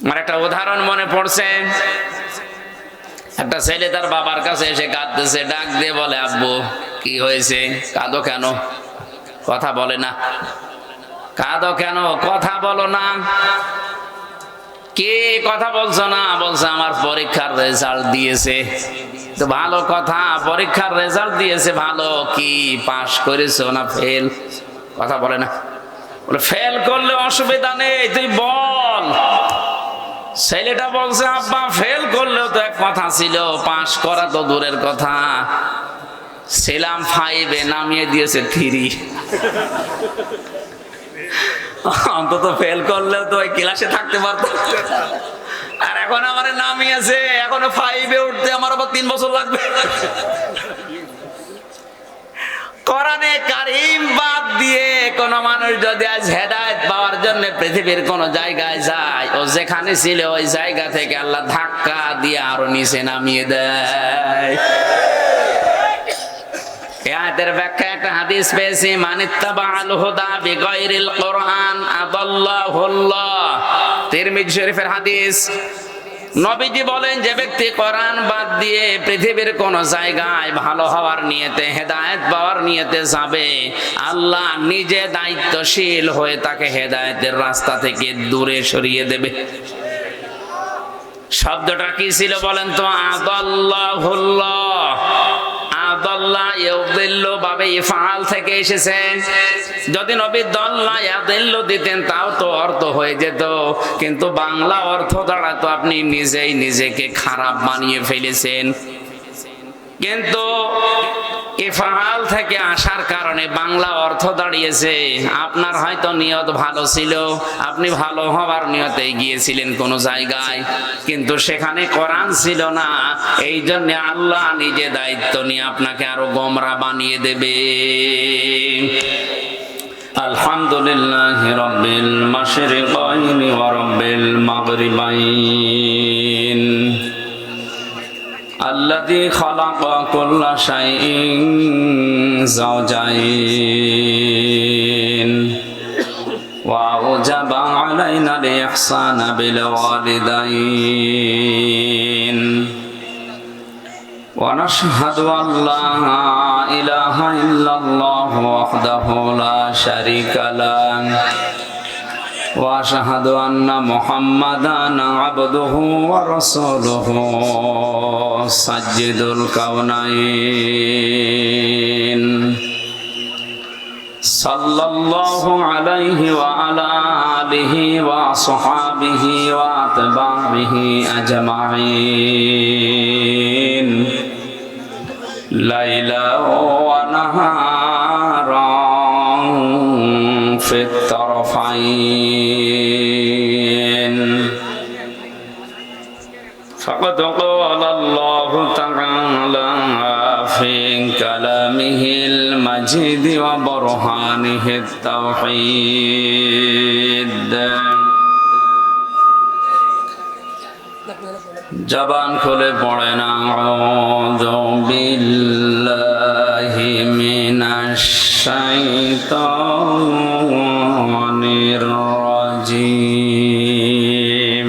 আমার একটা উদাহরণ মনে পড়ছে। একটা ছেলে তার বাবার কাছে এসে কাঁদতেছে, ডাক দিয়ে বলে, আব্বু কি হয়েছে, কাঁদো কেন, কথা বলে না, কাঁদো কেন, কথা বলো না, কে কথা বলছো না? বলছে আমার পরীক্ষার রেজাল্ট দিয়েছে। তো ভালো কথা, পরীক্ষার রেজাল্ট দিয়েছে ভালো, কি পাস করেছো না ফেল? কথা বলে না। বলে ফেল করলে অসুবিধা নেই, তুই বল। ছেলেটা বলছে, আব্বা ফেল করলেও তো এক কথা ছিল, পাস করা তো দূরের কথা, ছিলাম 5-এ, নামিয়ে দিয়েছে 3। অন্তত ফেল করলেও তো ওই ক্লাসে থাকতে পারতো, আর এখন আমার নামিয়েছে, এখনো 5-এ উঠতে আমার আবার 3 বছর লাগবে। কোরআনে কারীম বাদ দিয়ে কোন মানুষ যদি আজ হেদায়েত পাওয়ার জন্য পৃথিবীর কোন জায়গায় যায়, ও যেখানে ছিল ওই জায়গা থেকে আল্লাহ ধাক্কা দিয়ে আরো নিচে নামিয়ে দেয়। আয়াতের ব্যাখ্যা একটা হাদিস পেয়েছি, মানিত্তাবাআল হুদা বিগাইরিল কোরআন আদাল্লাহুল্লাহ, তিরমিজি শরীফের হাদিস। নবীজি বলেন, যে ব্যক্তি কোরআন বাদ দিয়ে পৃথিবীর কোন জায়গায় ভালো হওয়ার নিয়তে, হেদায়েত পাওয়ার নিয়তে যাবে, আল্লাহ নিজে দায়িত্বশীল হয়ে তাকে হেদায়েতের রাস্তা থেকে দূরে সরিয়ে দেবে। শব্দটা কি ছিল বলেন তো? আদাল্লাহুল্লাহ। আদাল্লাহ ইউদিল্লু বাবে ইফআল থেকে এসেছে। যদি নবী দাল্লা ইয়াদিল্লু দিতেন তাও তো অর্থ হয়ে যেত, কিন্তু বাংলা অর্থ দ্বারা তো আপনি নিজেই নিজেকে খারাপ বানিয়ে ফেলেছেন। কিন্তু ইফআল থেকে আসার কারণে বাংলা অর্থ দাঁড়িয়েছে, আপনার হয়তো নিয়ত ভালো ছিল, আপনি ভালো হবার নিয়তে গিয়েছিলেন কোন জায়গায়, কিন্তু সেখানে কোরআন ছিল না, এই জন্য আল্লাহ নিজে দায়িত্ব নিয়ে আপনাকে আরো গোমরা বানিয়ে দেবে। আলহামদুলিল্লাহি রাব্বিল মাশরিকাইনি ওয়া রাব্বিল মাগরিবাইন আল্লাযী খালাকা কুল্লা শাইইন যাওজাইন ওয়া আওজাবা আলাইনাল ইহসানা বিল ওয়ালিদাইন ওয়া নাশহাদু আল্লা ইলাহা ইল্লাল্লাহু ওয়াহদাহু লা শারীকা লাহু ওয়া আশহাদু আন্না মুহাম্মাদান আবদুহু ওয়া রাসূলুহু সাজ্জিদুল কাওনাইন সাল্লাল্লাহু আলাইহি ওয়া আলা আলিহি ওয়া আসহাবিহি ওয়া আতবাইহি আজমাইন লাইলা ওয়া নাহারান ফিত তারফাইন فقد قال الله تعالى في كلامه المجيد وبرهانه التوحيد জবান খুলে পড়েন আউযু বিল্লাহি মিনাশ শাইতানির রাজিম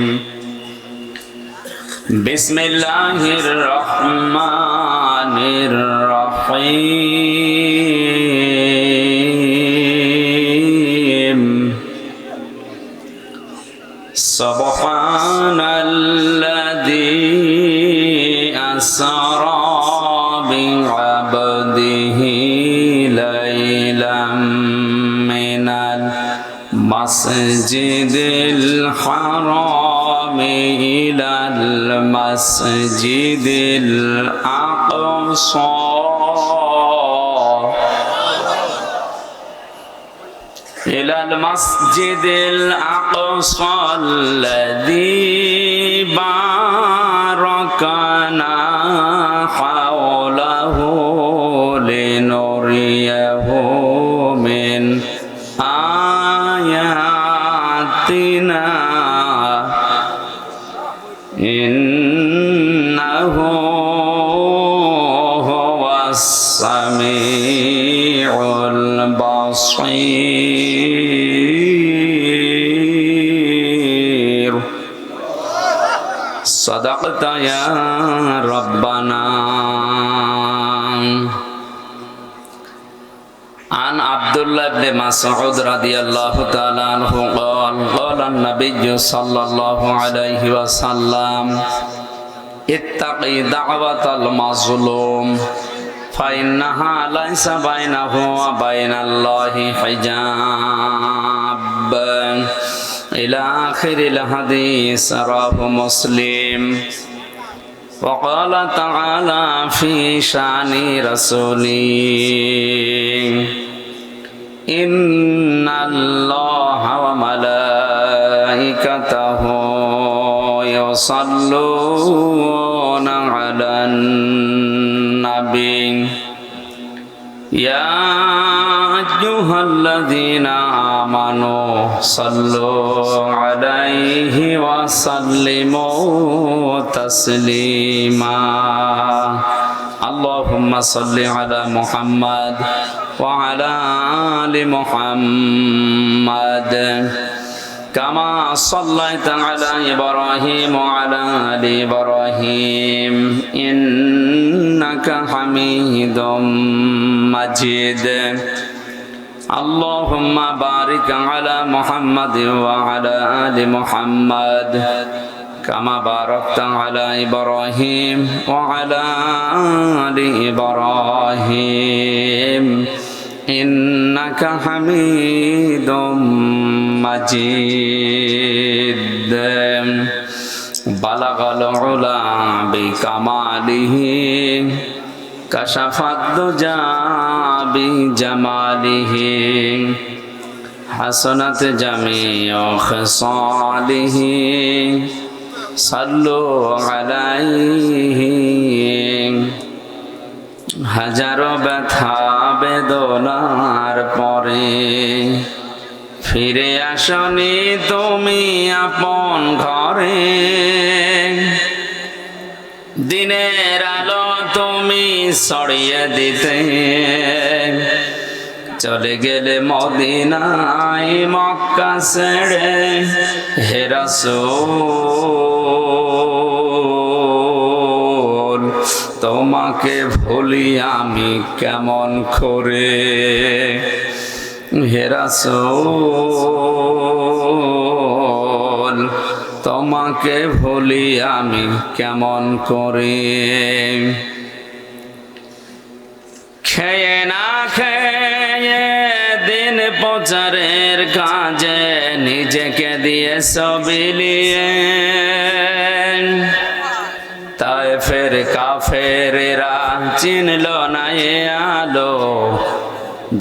বিসমিল্লাহির রহমানির রহিম সুবহানাল্লাযী আসরা বি'আবদিহি লাইলাম মিনাল মাসজিদিল হারাম ইলাল মাসজিদিল আকসা إلى المسجد الأقصى الذي باركنا حوله لنريه من آياتنا إنه هو السميع البصير সাদাকতা ইয়া রাব্বানা। عن عبد الله بن مسعود رضي الله تعالى عنه قال قال النبي صلى الله عليه وسلم اتقي دعوة المظلوم فإنها ليس بينه وبين الله حجاب إلى آخر الحديث رواه مسلم. وقال تعالى في شأن رسوله إن الله وملائكته يصلون على النبي يا أيها الذين آمنوا صلوا عليه وسلموا تسليما. اللهم صل على محمد وعلى آل محمد كما صليت على إبراهيم وعلى آل إبراهيم إنك حميد مجيد. اللهم بارك على محمد وعلى آل محمد كما باركت على إبراهيم وعلى آل إبراهيم إنك حميد مجيد. بلغ العلا بكماله كشف الدجى بجماله حسنت جميع خصاله صلوا عليه. হাজারো ব্যথা বেদনার পরে ফিরে আসনি তুমি আপন ঘরে, দিনের আলো তুমি ছড়িয়ে দিতে চলে গেলে মদিনায় মক্কা ছেড়ে। হে রাসূল তোমাকে ভুলি আমি কেমন করে, হে রাসূল তোমাকে ভুলি আমি কেমন করে। খেয়ে না খেয়ে দিন প্রচারের কাজে নিজেকে দিয়েছ বিলিয়ে, তায়েফের কাফেরেরা চিনল না এ আলো,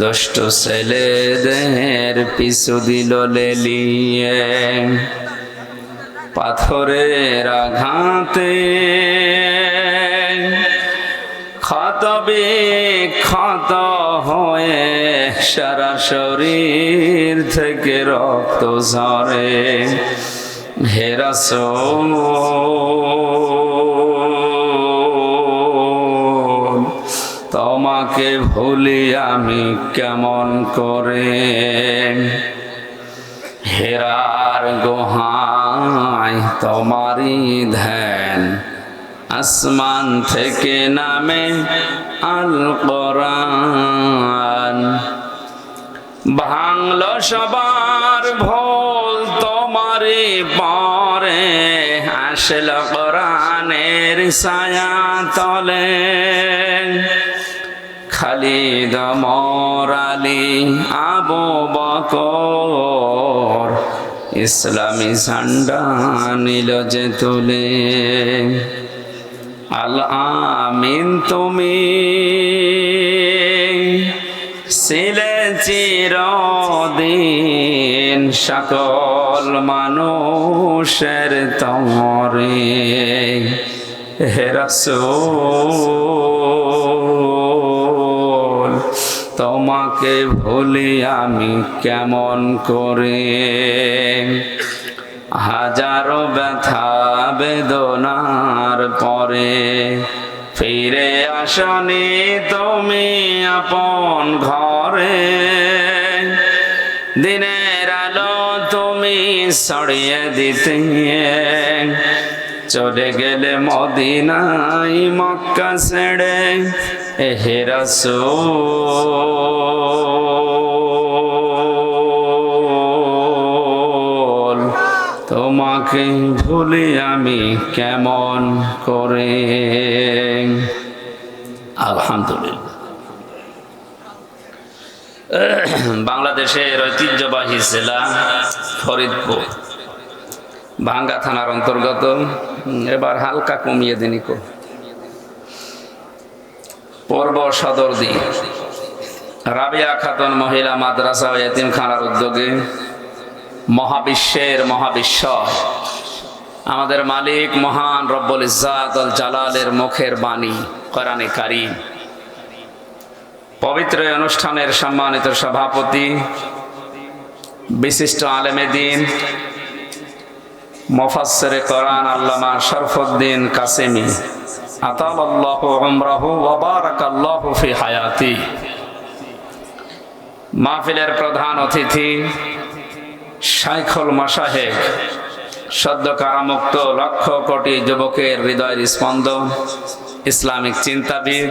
দুষ্ট ছেলেদের পিছু দিল লেলিয়ে। পাথরের আঘাতে ক্ষত বিক্ষত হয়ে সারা শরীর থেকে রক্ত ঝরে। হে রাসূল তোমাকে ভুলি আমি কেমন করে। হেরার গুহায় তোমারই ধ্যান, আসমান থেকে নামে আল কোরআন। ভাঙলো সবার ভুল তোমারই পরে, আসলো কোরআনের ছায়া তলে। খালিদ ওমর আলী আবু বকর ইসলামী ঝান্ডা নিল যে তুলে। আল আমিন তুমি ছিলে চিরদিন, সকল মানুষের তরে। হে রাসূল তোমাকে ভুলি আমি কেমন করে। হাজারো ব্যথা বেদনার পরে ফিরে আসনি তুমি আপন ঘরে। দিনের আলো তুমি ছড়িয়ে দিতে চলে গেলে মদিনায় মক্কা ছেড়ে হে রাসূল তোমাকে ভুলি আমি কেমন করে। আলহামদুলিল্লাহ। বাংলাদেশের ঐতিহ্যবাহী জেলা ফরিদপুর, ভাঙ্গা থানার অন্তর্গত। এবার হালকা কমিয়ে দিন পূর্ব সদরদি রাবিয়া খাতুন মহিলা মাদ্রাসা ও এতিমখানার উদ্যোগে মহাবিশ্বের মহাবিশ্বর আমাদের মালিক মহান রব্বুল ইজ্জাত আল জালালের মুখের বাণী কোরআনে কারীম পবিত্র অনুষ্ঠানের সম্মানিত সভাপতি বিশিষ্ট আলেমে দ্বীন মুফাসসিরে কোরআন আল্লামা শরফুদ্দীন কাসেমী আতালাল্লাহু উমরাহু ওয়া বারাকাল্লাহু ফি হায়াতি, মাহফিলের প্রধান অতিথি শাইখুল মাশায়েখ, সদ্য কারামুক্ত লক্ষ কোটি যুবকের হৃদয়ের স্পন্দন, ইসলামিক চিন্তাবিদ,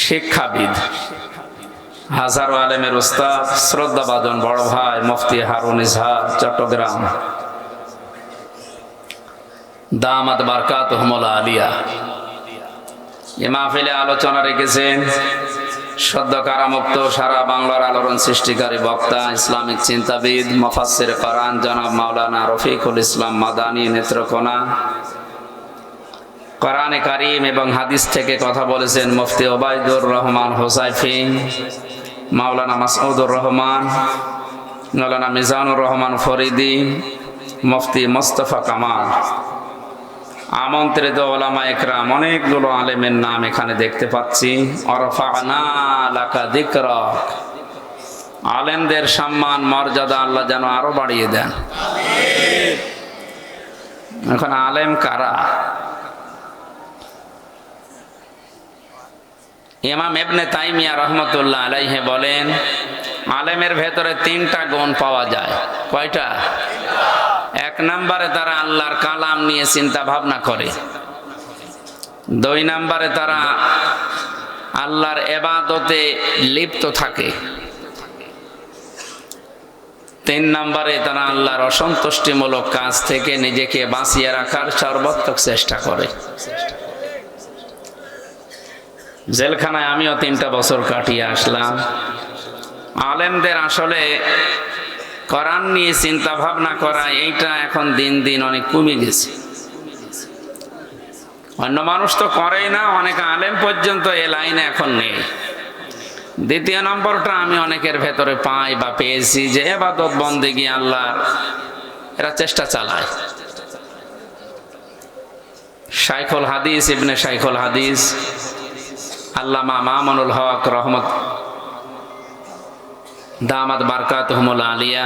শিক্ষাবিদ, হাজারো আলেমের উস্তাদ, শ্রদ্ধাভাজন বড় ভাই মুফতি হারুন ইজহার চট্টগ্রাম, দামাত বারকাতুহুমুল আলিয়া। এ মাহফিলে আলোচনা রেখেছেন সদ্য কারামুক্ত সারা বাংলার আলোড়ন সৃষ্টিকারী বক্তা, ইসলামিক চিন্তাবিদ, মুফাসসির কোরআন জনাব মাওলানা রফিকুল ইসলাম মাদানী নেত্রকোনা। কোরআনে কারীম এবং হাদিস থেকে কথা বলেছেন মুফতি ওবায়দুর রহমান হোসাইফি, মাওলানা মাসউদুর রহমান, মাওলানা মিজানুর রহমান ফরিদি, মুফতি মোস্তফা কামাল। আমন্ত্রিত ওলামা একরাম, অনেকগুলো আলেমের নাম এখানে দেখতে পাচ্ছি। ওয়ারফা'না লাকা যিকরাক, আলেমদের সম্মান মর্যাদা আল্লাহ যেন আরো বাড়িয়ে দেন। এখন আলেম কারা? ইমাম ইবনে তাইমিয়া রাহমাতুল্লাহ আলাইহি বলেন, আলেমের ভেতরে তিনটা গুণ পাওয়া যায়। কয়টা? এক নম্বরে তারা আল্লাহর কালাম নিয়ে চিন্তা ভাবনা করে। দুই নম্বরে তারা আল্লাহর ইবাদতে লিপ্ত থাকে। তিন নম্বরে তারা আল্লাহর অসন্তুষ্টিমূলক কাজ থেকে নিজেকে বাঁচিয়ে রাখার সর্বাত্মক চেষ্টা করে। জেলখানায় আমিও 3টা বছর কাটিয়ে আসলাম। আলেমদের আসলে কোরআন নিয়ে চিন্তা ভাবনা করা, এইটা এখন দিন দিন অনেক কমে গেছে। অন্য মানুষ তো করেই না, অনেক আলেম পর্যন্ত এ লাইনে এখন নেই। দ্বিতীয় নম্বরটা আমি অনেকের ভেতরে পাই বা পেয়েছি যে ইবাদত বন্দেগী আল্লাহর এরা চেষ্টা চালায়। শাইখুল হাদিস ইবনে শাইখুল হাদিস আল্লামা মামুনুল হক রহমত দামাত বারকাতুহুমুল আলিয়া,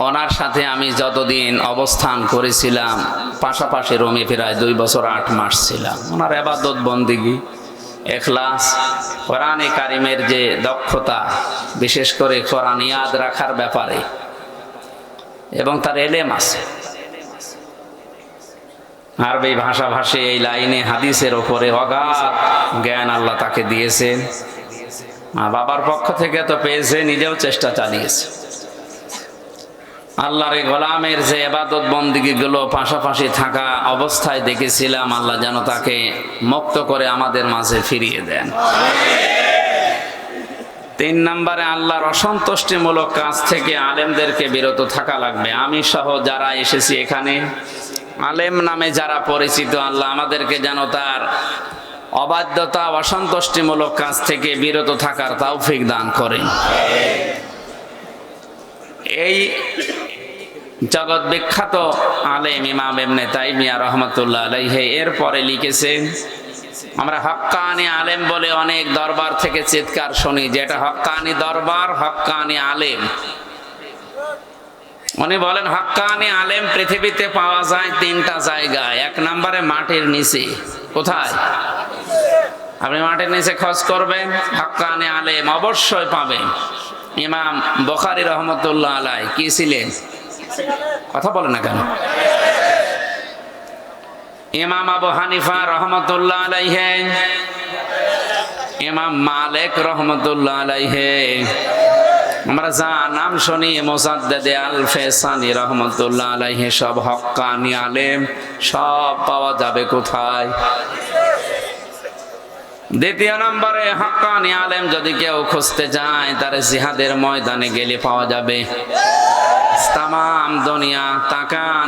ওনার সাথে আমি যতদিন অবস্থান করেছিলাম পাশাপাশি রুমে প্রায় 2 বছর 8 মাস ছিলাম। ওনার ইবাদত বন্দেগী, ইখলাস, কোরআনে কারীমের যে দক্ষতা, বিশেষ করে কোরআন ইয়াদ রাখার ব্যাপারে, এবং তার এলেম আছে, আরবি ভাষাভাষী, এই লাইনে হাদিসের ওপরে অগাধ জ্ঞান আল্লাহ তাকে দিয়েছেন। মা বাবার পক্ষ থেকে তো পেয়েছে, নিজেও চেষ্টা চালিয়েছে। আল্লাহর এই গোলামের যে ইবাদত বন্দেগী গুলো পাশাপাশি থাকা অবস্থায় দেখেছিলাম, আল্লাহ যেন তাকে মুক্ত করে আমাদের মাঝে ফিরিয়ে দেন। 3 নম্বরে আল্লাহর অসন্তুষ্টিমূলক কাজ থেকে আলেমদেরকে বিরত থাকা লাগবে। আমি সহ যারা এসেছি এখানে, আলেম নামে যারা পরিচিত, আল্লাহ আমাদেরকে যেন তার অবাধ্যতা, অসন্তুষ্টিমূলক কাজ থেকে বিরত থাকার তৌফিক দান করেন। এই জগৎ বিখ্যাত আলেম ইমাম ইবনে তাইমিয়া রাহমাতুল্লাহ আলাইহি এরপরে লিখেছেন, আমরা হক্কানি আলেম বলে অনেক দরবার থেকে চিৎকার শুনি, যেটা হক্কানি দরবার, হক্কানি আলেম। উনি বলেন হক্কানি আলেম পৃথিবীতে পাওয়া যায় 3টা জায়গায়। 1 নম্বরে মাটির নিচে। কোথায়? আপনি মাটির নিচে খোঁজ করবেন, হক্কানি আলেম অবশ্যই পাবেন। ইমাম বুখারী রহমতুল্লাহ আলাইহি কি ছিলেন? কথা বলেন না কেন? ইমাম আবু হানিফা রহমতুল্লাহ আলাইহি, ইমাম মালিক রহমতুল্লাহ আলাইহি, আমরা যা নাম শুনি মুসাদ্দেদ আল ফেসানি রহমতুল্লাহ আলাইহি, সব হক্কানি আলেম, সব পাওয়া যাবে কোথায়? দ্বিতীয় নম্বরে হক্কানি আলেম যদি কেউ খুঁজতে যায় তার জিহাদের ময়দানে গেলে পাওয়া যাবে। তামাম দুনিয়া তাকান,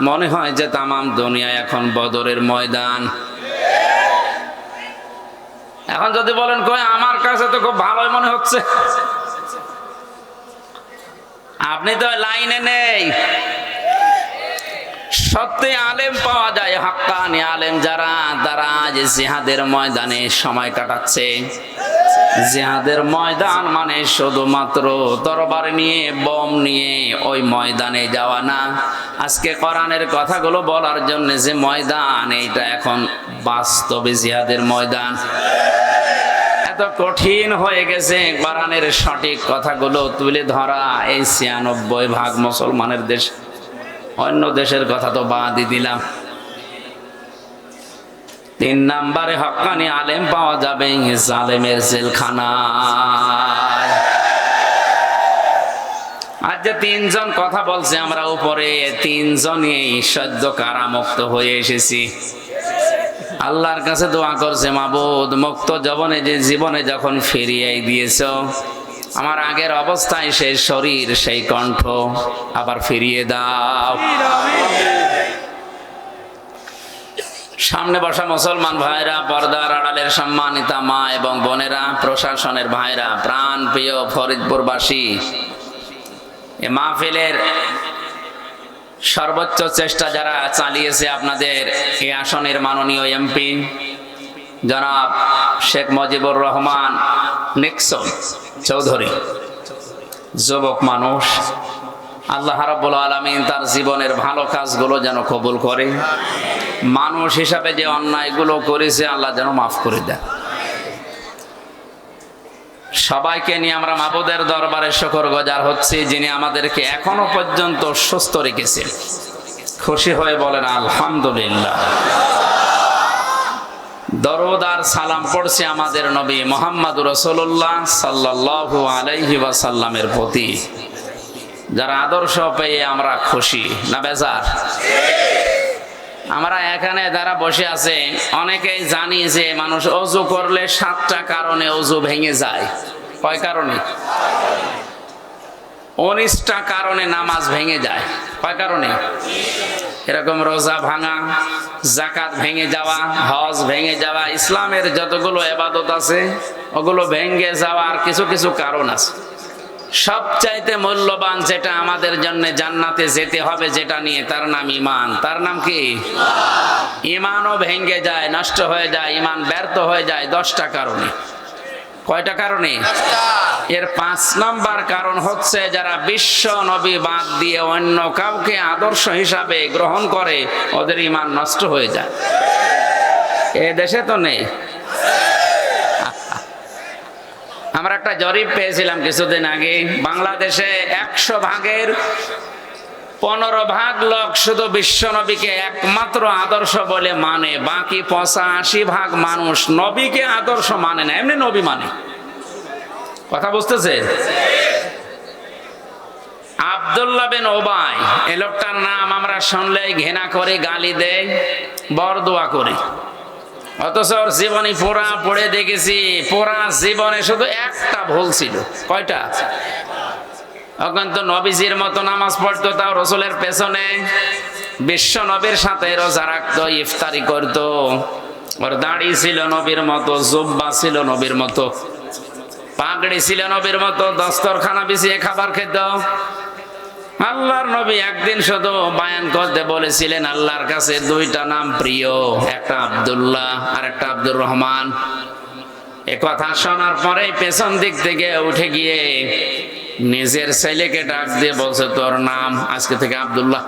মনে হয় যে তামাম দুনিয়া এখন বদরের ময়দান। এখন যদি বলেন কই আমার কাছে তো খুব ভালোই মনে হচ্ছে, আপনি তো লাইনে নেই। সত্যি আলেম পাওয়া যায়, হক্কানি আলেম যারা, তারা যে জিহাদের ময়দানে সময় কাটাচ্ছে। জিহাদের ময়দান মানে শুধুমাত্র তরবারি নিয়ে, বম নিয়ে ওই ময়দানে যাওয়া না। আজকে কোরআনের কথাগুলো বলার জন্য যে ময়দান, এইটা এখন বাস্তবে জিহাদের ময়দান। এত কঠিন হয়ে গেছে কোরআনের সঠিক কথাগুলো তুলে ধরা এই ৯৬% মুসলমানের দেশ, অন্য দেশের কথা তো বাদই দিলাম। ৩ নম্বরে হক্কানি আলেম পাওয়া যাবে জালেমের জেলখানায়। আজ যে ৩ জন কথা বলছে আমরা উপরে, ৩ জনই সদ্য কারামুক্ত হয়ে এসেছি। আল্লাহর কাছে দোয়া করছে, মাবুদ মুক্ত জীবনে যখন ফিরিয়ে দিয়েছো, আমার আগের অবস্থায় সেই শরীর, সেই কণ্ঠ আবার ফিরিয়ে দাও। সামনে বসা মুসলমান ভাইরা, পর্দার আড়ালের সম্মানিতা মা এবং বোনেরা, প্রশাসনের ভাইরা, প্রাণ প্রিয় ফরিদপুরবাসী, এ মাহফিলের সর্বোচ্চ চেষ্টা যারা চালিয়েছে, আপনাদের এই আসনের মাননীয় এমপি জনাব শেখ মুজিবুর রহমান নিক্সন চৌধুরী, যুবক মানুষ, আল্লাহ রাব্বুল আলামিন তার জীবনের ভালো কাজগুলো যেন কবুল করে। মানুষ হিসাবে যে অন্যায়গুলো করেছে আল্লাহ যেন মাফ করে দেন। সবাইকে নিয়ে আমরা মাবুদের দরবারে শুকরগুজার হচ্ছি, যিনি আমাদেরকে এখনো পর্যন্ত সুস্থ রেখেছেন। খুশি হয়ে বলেন আলহামদুলিল্লাহ। দরুদ আর সালাম পড়ছি আমাদের নবী মুহাম্মদুর রাসূলুল্লাহ সাল্লাল্লাহু আলাইহি ওয়াসাল্লামের প্রতি, যারা আদর্শ পেয়ে আমরা খুশি না বেজার। আমরা এখানে যারা বসে আছে অনেকেই জানি যে মানুষ ওযু করলে 7টা কারণে ওযু ভেঙে যায়। কয় কারণে? 19টা কারণে নামাজ ভেঙে যায়। কয় কারণে? এরকম রোজা ভাঙা, যাকাত ভেঙে যাওয়া, হজ ভেঙে যাওয়া, ইসলামের যতগুলো ইবাদত আছে ওগুলো ভেঙে যাওয়ার কিছু কিছু কারণ আছে। সবচাইতে মূল্যবান যেটা আমাদের জন্য জান্নাতে যেতে হবে, যেটা নিয়ে, তার নাম ঈমান। তার নাম কি? ঈমানও ভেঙে যায়, নষ্ট হয়ে যায়, ঈমান ব্যর্থ হয়ে যায় 10টা কারণে। কয়টা কারণে? এর 5 নম্বর কারণ হচ্ছে যারা বিশ্ব নবী বাদ দিয়ে অন্য কাউকে আদর্শ হিসাবে গ্রহণ করে, ওদের ঈমান নষ্ট হয়ে যায়। এ দেশে তো নেই। আমরা একটা জরিপ পেয়েছিলাম কিছুদিন আগে, বাংলাদেশে 100 ভাগের 15 ভাগ লোক শুধু বিশ্ব নবীকে একমাত্র আদর্শ বলে মানে, বাকি 85 ভাগ মানুষ নবীকে আদর্শ মানে না, এমনি নবী মানে। কথা বুঝতেছে? আব্দুল্লাহ বিন উবাই, এই লোকটার নাম আমরা শুনলেই ঘৃণা করে, গালি দেয়, বরদোয়া করি। অথচ ওর জীবনী পুরা পড়ে দেখেছি, পুরা জীবনে শুধু একটা ভুল ছিল। কয়টা? এখন তো নবীজির মতো নামাজ পড়তো, তাও রসুলের পেছনে, বিশ্ব নবীর সাথে রোজা রাখতো, ইফতারি করতো, ওর দাড়ি ছিল নবীর মতো, জুব্বা ছিল নবীর মতো, পাগড়ি ছিল নবীর মতো, দস্তরখানা বিছিয়ে খাবার খেত। আল্লাহর নবী একদিন শুধু বায়ান করতে বলেছিলেন, আল্লাহর কাছে 2টা নাম প্রিয়, একটা আব্দুল্লাহ আর একটা আব্দুর রহমান। এ কথা শোনার পরে পেছন দিক থেকে উঠে গিয়ে নিজের ছেলেকে ডাক দিয়ে বলছে, তোর নাম আজকে থেকে আব্দুল্লাহ।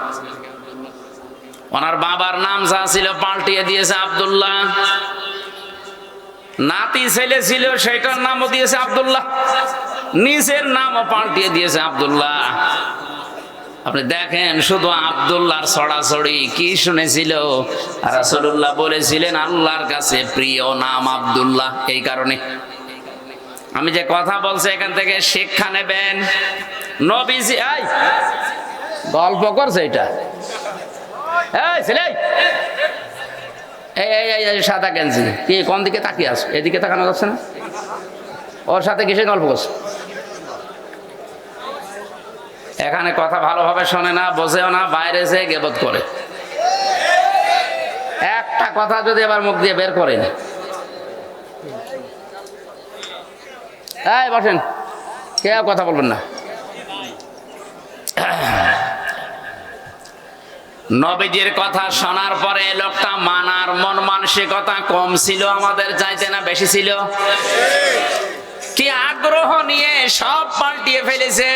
ওনার বাবার নাম যা ছিল পাল্টিয়ে দিয়েছে আব্দুল্লাহ। নাতি ছেলে ছিল সেটার নামও দিয়েছে আব্দুল্লাহ, নিজের নামও পাল্টিয়ে দিয়েছে আব্দুল্লাহ। আপনি দেখেন শুধু আব্দুল্লাহর ছড়াছড়ি কি শুনেছিল, রাসূলুল্লাহ বলেছিলেন আল্লাহর কাছে প্রিয় নাম আব্দুল্লাহ। এই কারণে আমি যে কথা বলছি এখান থেকে শিক্ষা নেবেন। নবীজি এই গল্প করছে এটা, এই ছেলে এই সাদা গেঞ্জি কি কোন দিকে তাকিয়ে আস, এদিকে তাকানো যাচ্ছে না, ওর সাথে কিসে গল্প করছে? এখানে কথা ভালোভাবে শোনে না, বোঝেও না, বাইরে যে গেবত করে। একটা কথা যদি এবার মুখ দিয়ে বের করেন, এই বসেন, কেউ কথা বলবেন না। নবীজির কথা শোনার পরে লোকটা মানার মন মানসিকতা কম ছিল আমাদের চাইতে না বেশি ছিল? কি আগ্রহ নিয়ে সব পাল্টিয়ে ফেলেছে।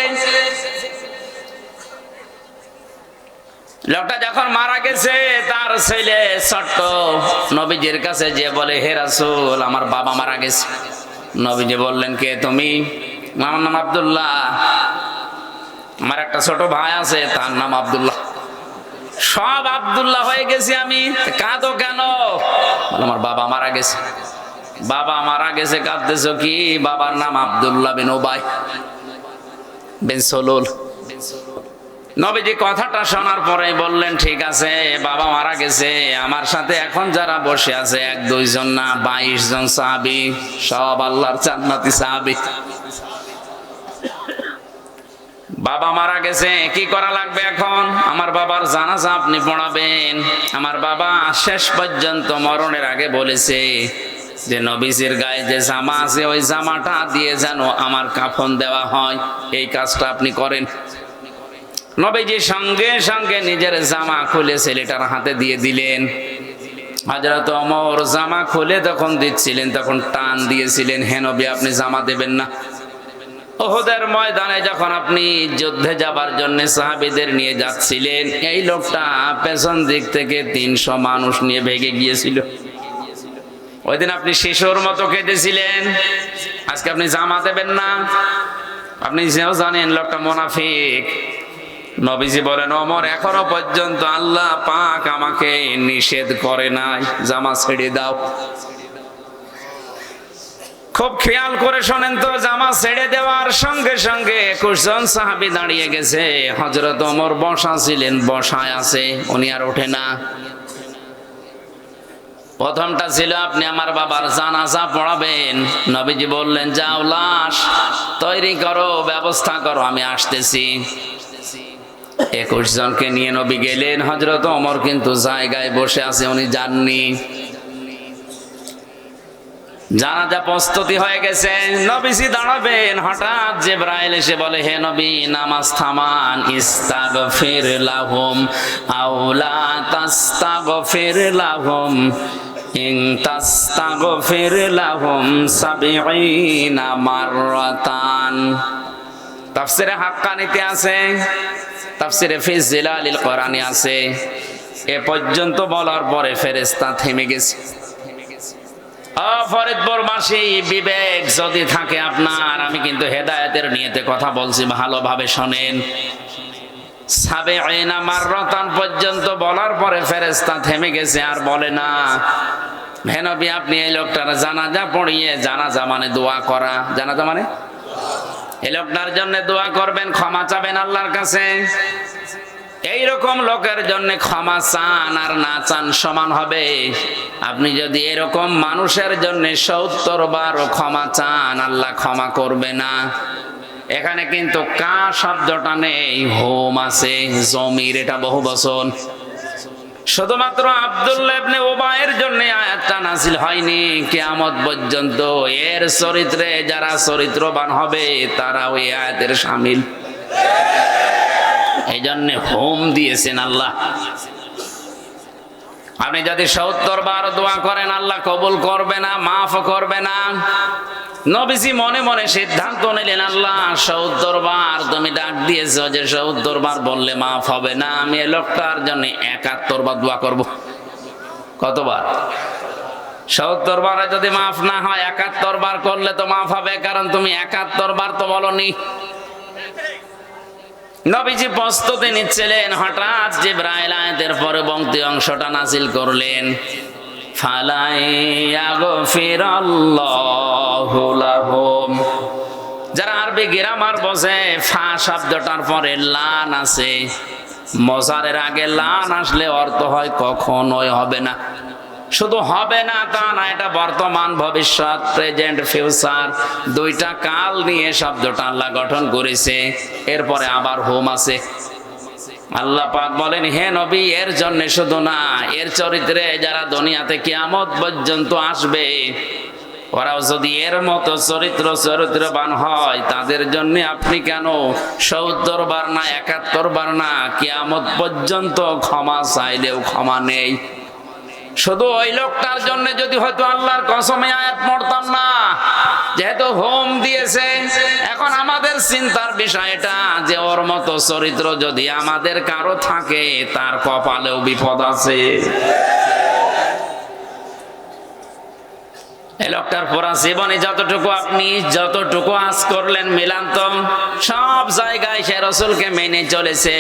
লোকটা যখন মারা গেছে তার ছেলে ছোট্ট নবীজির কাছে যে বলে, হে রাসূল আমার বাবা মারা গেছে। নবীজি বললেন, কে তুমি? আমার নাম আব্দুল্লাহ, আমার একটা ছোট ভাই আছে তার নাম আব্দুল্লাহ, সব আব্দুল্লাহ হয়ে গেছি আমি। কাঁদো কেন? আমার বাবা মারা গেছে। বাবা মারা গেছে কাঁদতেছো কি? বাবার নাম আব্দুল্লাহ বিন উবাই বিন সলুল। নবীজি কথাটা শোনার পরে বললেন, ঠিক আছে বাবা মারা গেছে, আমার সাথে এখন যারা বসে আছে 1-2 জন না 22 জন সাহাবী, সব আল্লাহর জান্নাতি সাহাবী। বাবা মারা গেছে, কি করা লাগবে এখন? আমার বাবার জানাজা আপনি পড়াবেন। আমার বাবা শেষ পর্যন্ত মরণের আগে বলেছে যে নবীজির গায়ে যে জামা আছে ওই জামাটা দিয়ে যেন আমার কাফন দেওয়া হয়, এই কাজটা আপনি করেন। নবীজি সঙ্গে সঙ্গে নিজের জামা খুলে ছেলেটার হাতে দিয়ে দিলেন। হযরত ওমর জামা খুলে তখন দিচ্ছিলেন, তখন টান দিয়েছিলেন, হে নবী আপনি জামা দেবেন না। উহুদের ময়দানে যখন আপনি যুদ্ধে যাবার জন্য সাহাবীদের নিয়ে যাচ্ছিলেন, এই লোকটা পেছন দিক থেকে 300 মানুষ নিয়ে ভেগে গিয়েছিল। ওই দিন আপনি শিশুর মতো কেঁদেছিলেন, আজকে আপনি জামা দেবেন না। আপনি যেও জানেন লোকটা মুনাফিক। নবীজি বলেন, ওমর এখনো পর্যন্ত আল্লাহ পাক আমাকে নিষেধ করে নাই, জামা ছেড়ে দাও। খুব খেয়াল করে শোনেন তো, জামা ছেড়ে দেওয়ার সঙ্গে সঙ্গে 21 জন সাহাবী দাঁড়িয়ে গেছে। হযরত ওমর বসা ছিলেন, বসায় আছে, উনি আর ওঠে না। প্রথমটা ছিল আপনি আমার বাবার জানাজা পড়াবেন। নবীজি বললেন, যাও লাশ তৈরি করো, ব্যবস্থা করো, আমি আসতেছি। 21 জনকে নিয়ে নবী গেলেন। হযরত ওমর কিন্তু জায়গায় বসে আছে, উনি যাননি। জানাজা প্রস্তুতি হয়ে গেছে, নবীজি দাঁড়াবেন। হঠাৎ জিবরাইল এসে বলে, হে নবী নামাজ থামান, ইস্তাগফির লাহুম আও লা তাস্তাগফির লাহুম ইন তাস্তাগফির লাহুম 70 মাররাতান। তাফসিরে হাক্কানিতে আছে, তাফসিরে ফি জিলালিল কোরআনে আছে। এ পর্যন্ত বলার পরে ফেরেশতা থেমে গেছে। ফরিদপুরবাসী, বিবেক যদি থাকে আপনার, আমি কিন্তু হেদায়েতের নিয়তে কথা বলছি, ভালোভাবে শোনেন। 70 মাররাতান পর্যন্ত বলার পরে ফেরেশতা থেমে গেছে, আর বলে না, হে নবী আপনি এই লোকটার জানাজা পড়িয়ে, জানাজা মানে দোয়া করা, জানাজা মানে এই লোকটার জন্য দোয়া করবেন, ক্ষমা চাবেন আল্লাহর কাছে। এইরকম লোকের জন্য ক্ষমা চান আর না চান সমান হবে। আপনি যদি এরকম মানুষের জন্য 70 বার ক্ষমা চান, আল্লাহ ক্ষমা করবে না। এখানে কিন্তু কা শব্দটা নেই, হোম আছে, জমির, এটা বহু বচন। শুধুমাত্র আব্দুল্লাহ ইবনে উবাইয়ের জন্য আয়াতটা নাযিল হয়নি, কিয়ামত পর্যন্ত এর চরিত্রে যারা চরিত্রবান হবে তারা ওই আয়াতের শামিল। এই জন্য হোম দিয়েছেন আল্লাহ। আপনি যদি 70 বার দোয়া করেন, আল্লাহ কবুল করবে না, মাফ করবে না। নবীজি মনে মনে সিদ্ধান্ত নিলেন, আল্লাহ 70 বার তুমি ডাক দিয়েছো, যে 70 বার বললে মাফ হবে না, আমি এই লোকটার জন্য 71 বার দোয়া করব। কতবার? 70 বারে যদি মাফ না হয়, 71 বার করলে তো মাফ হবে, কারণ তুমি 71 বার তো বলনি। নবীজি প্রস্তুতি নিচ্ছিলেন, হঠাৎ জিবরাইল আয়াতের পরবর্তী অংশটা নাযিল করলেন, ফালাই ইয়াগফিরাল্লাহু লাহুম। যারা আরবি গ্রামার বোঝে, ফা শব্দটার পরে লান আছে, মজারের আগে লান আসলে অর্থ হয় কখনোই হবে না। শুধু হবে না তা না, এটা বর্তমান, ভবিষ্যৎ, প্রেজেন্ট, ফিউচার, দুইটা কাল নিয়ে শব্দটা আল্লাহ গঠন করেছে। এরপরে আবার হোম আছে। আল্লাহ পাক বলেন, হে নবী, এর জন্য শুধু না, এর চরিত্রে যারা দুনিয়াতে কিয়ামত পর্যন্ত আসবে, ওরাও যদি এর মতো চরিত্রবান হয়, তাদের জন্য আপনি কেন ৭০ বার না ৭১ বার না, কিয়ামত পর্যন্ত ক্ষমা চাইলেও ক্ষমা নেই। শুধু ওই লোকটার জন্য যদি হয়তো আল্লাহর কসমে আয়াত পড়তাম না, যেহেতু হোম দিয়েছে। এখন আমাদের চিন্তার বিষয় এটা যে ওর মতো চরিত্র যদি আমাদের কারো থাকে, তার কপালেও বিপদ আছে। এই লোকটার পুরা জীবনে যতটুকু আজ করলেন মিলান তো, সব জায়গায় সে রাসূলকে মেনে চলেছে।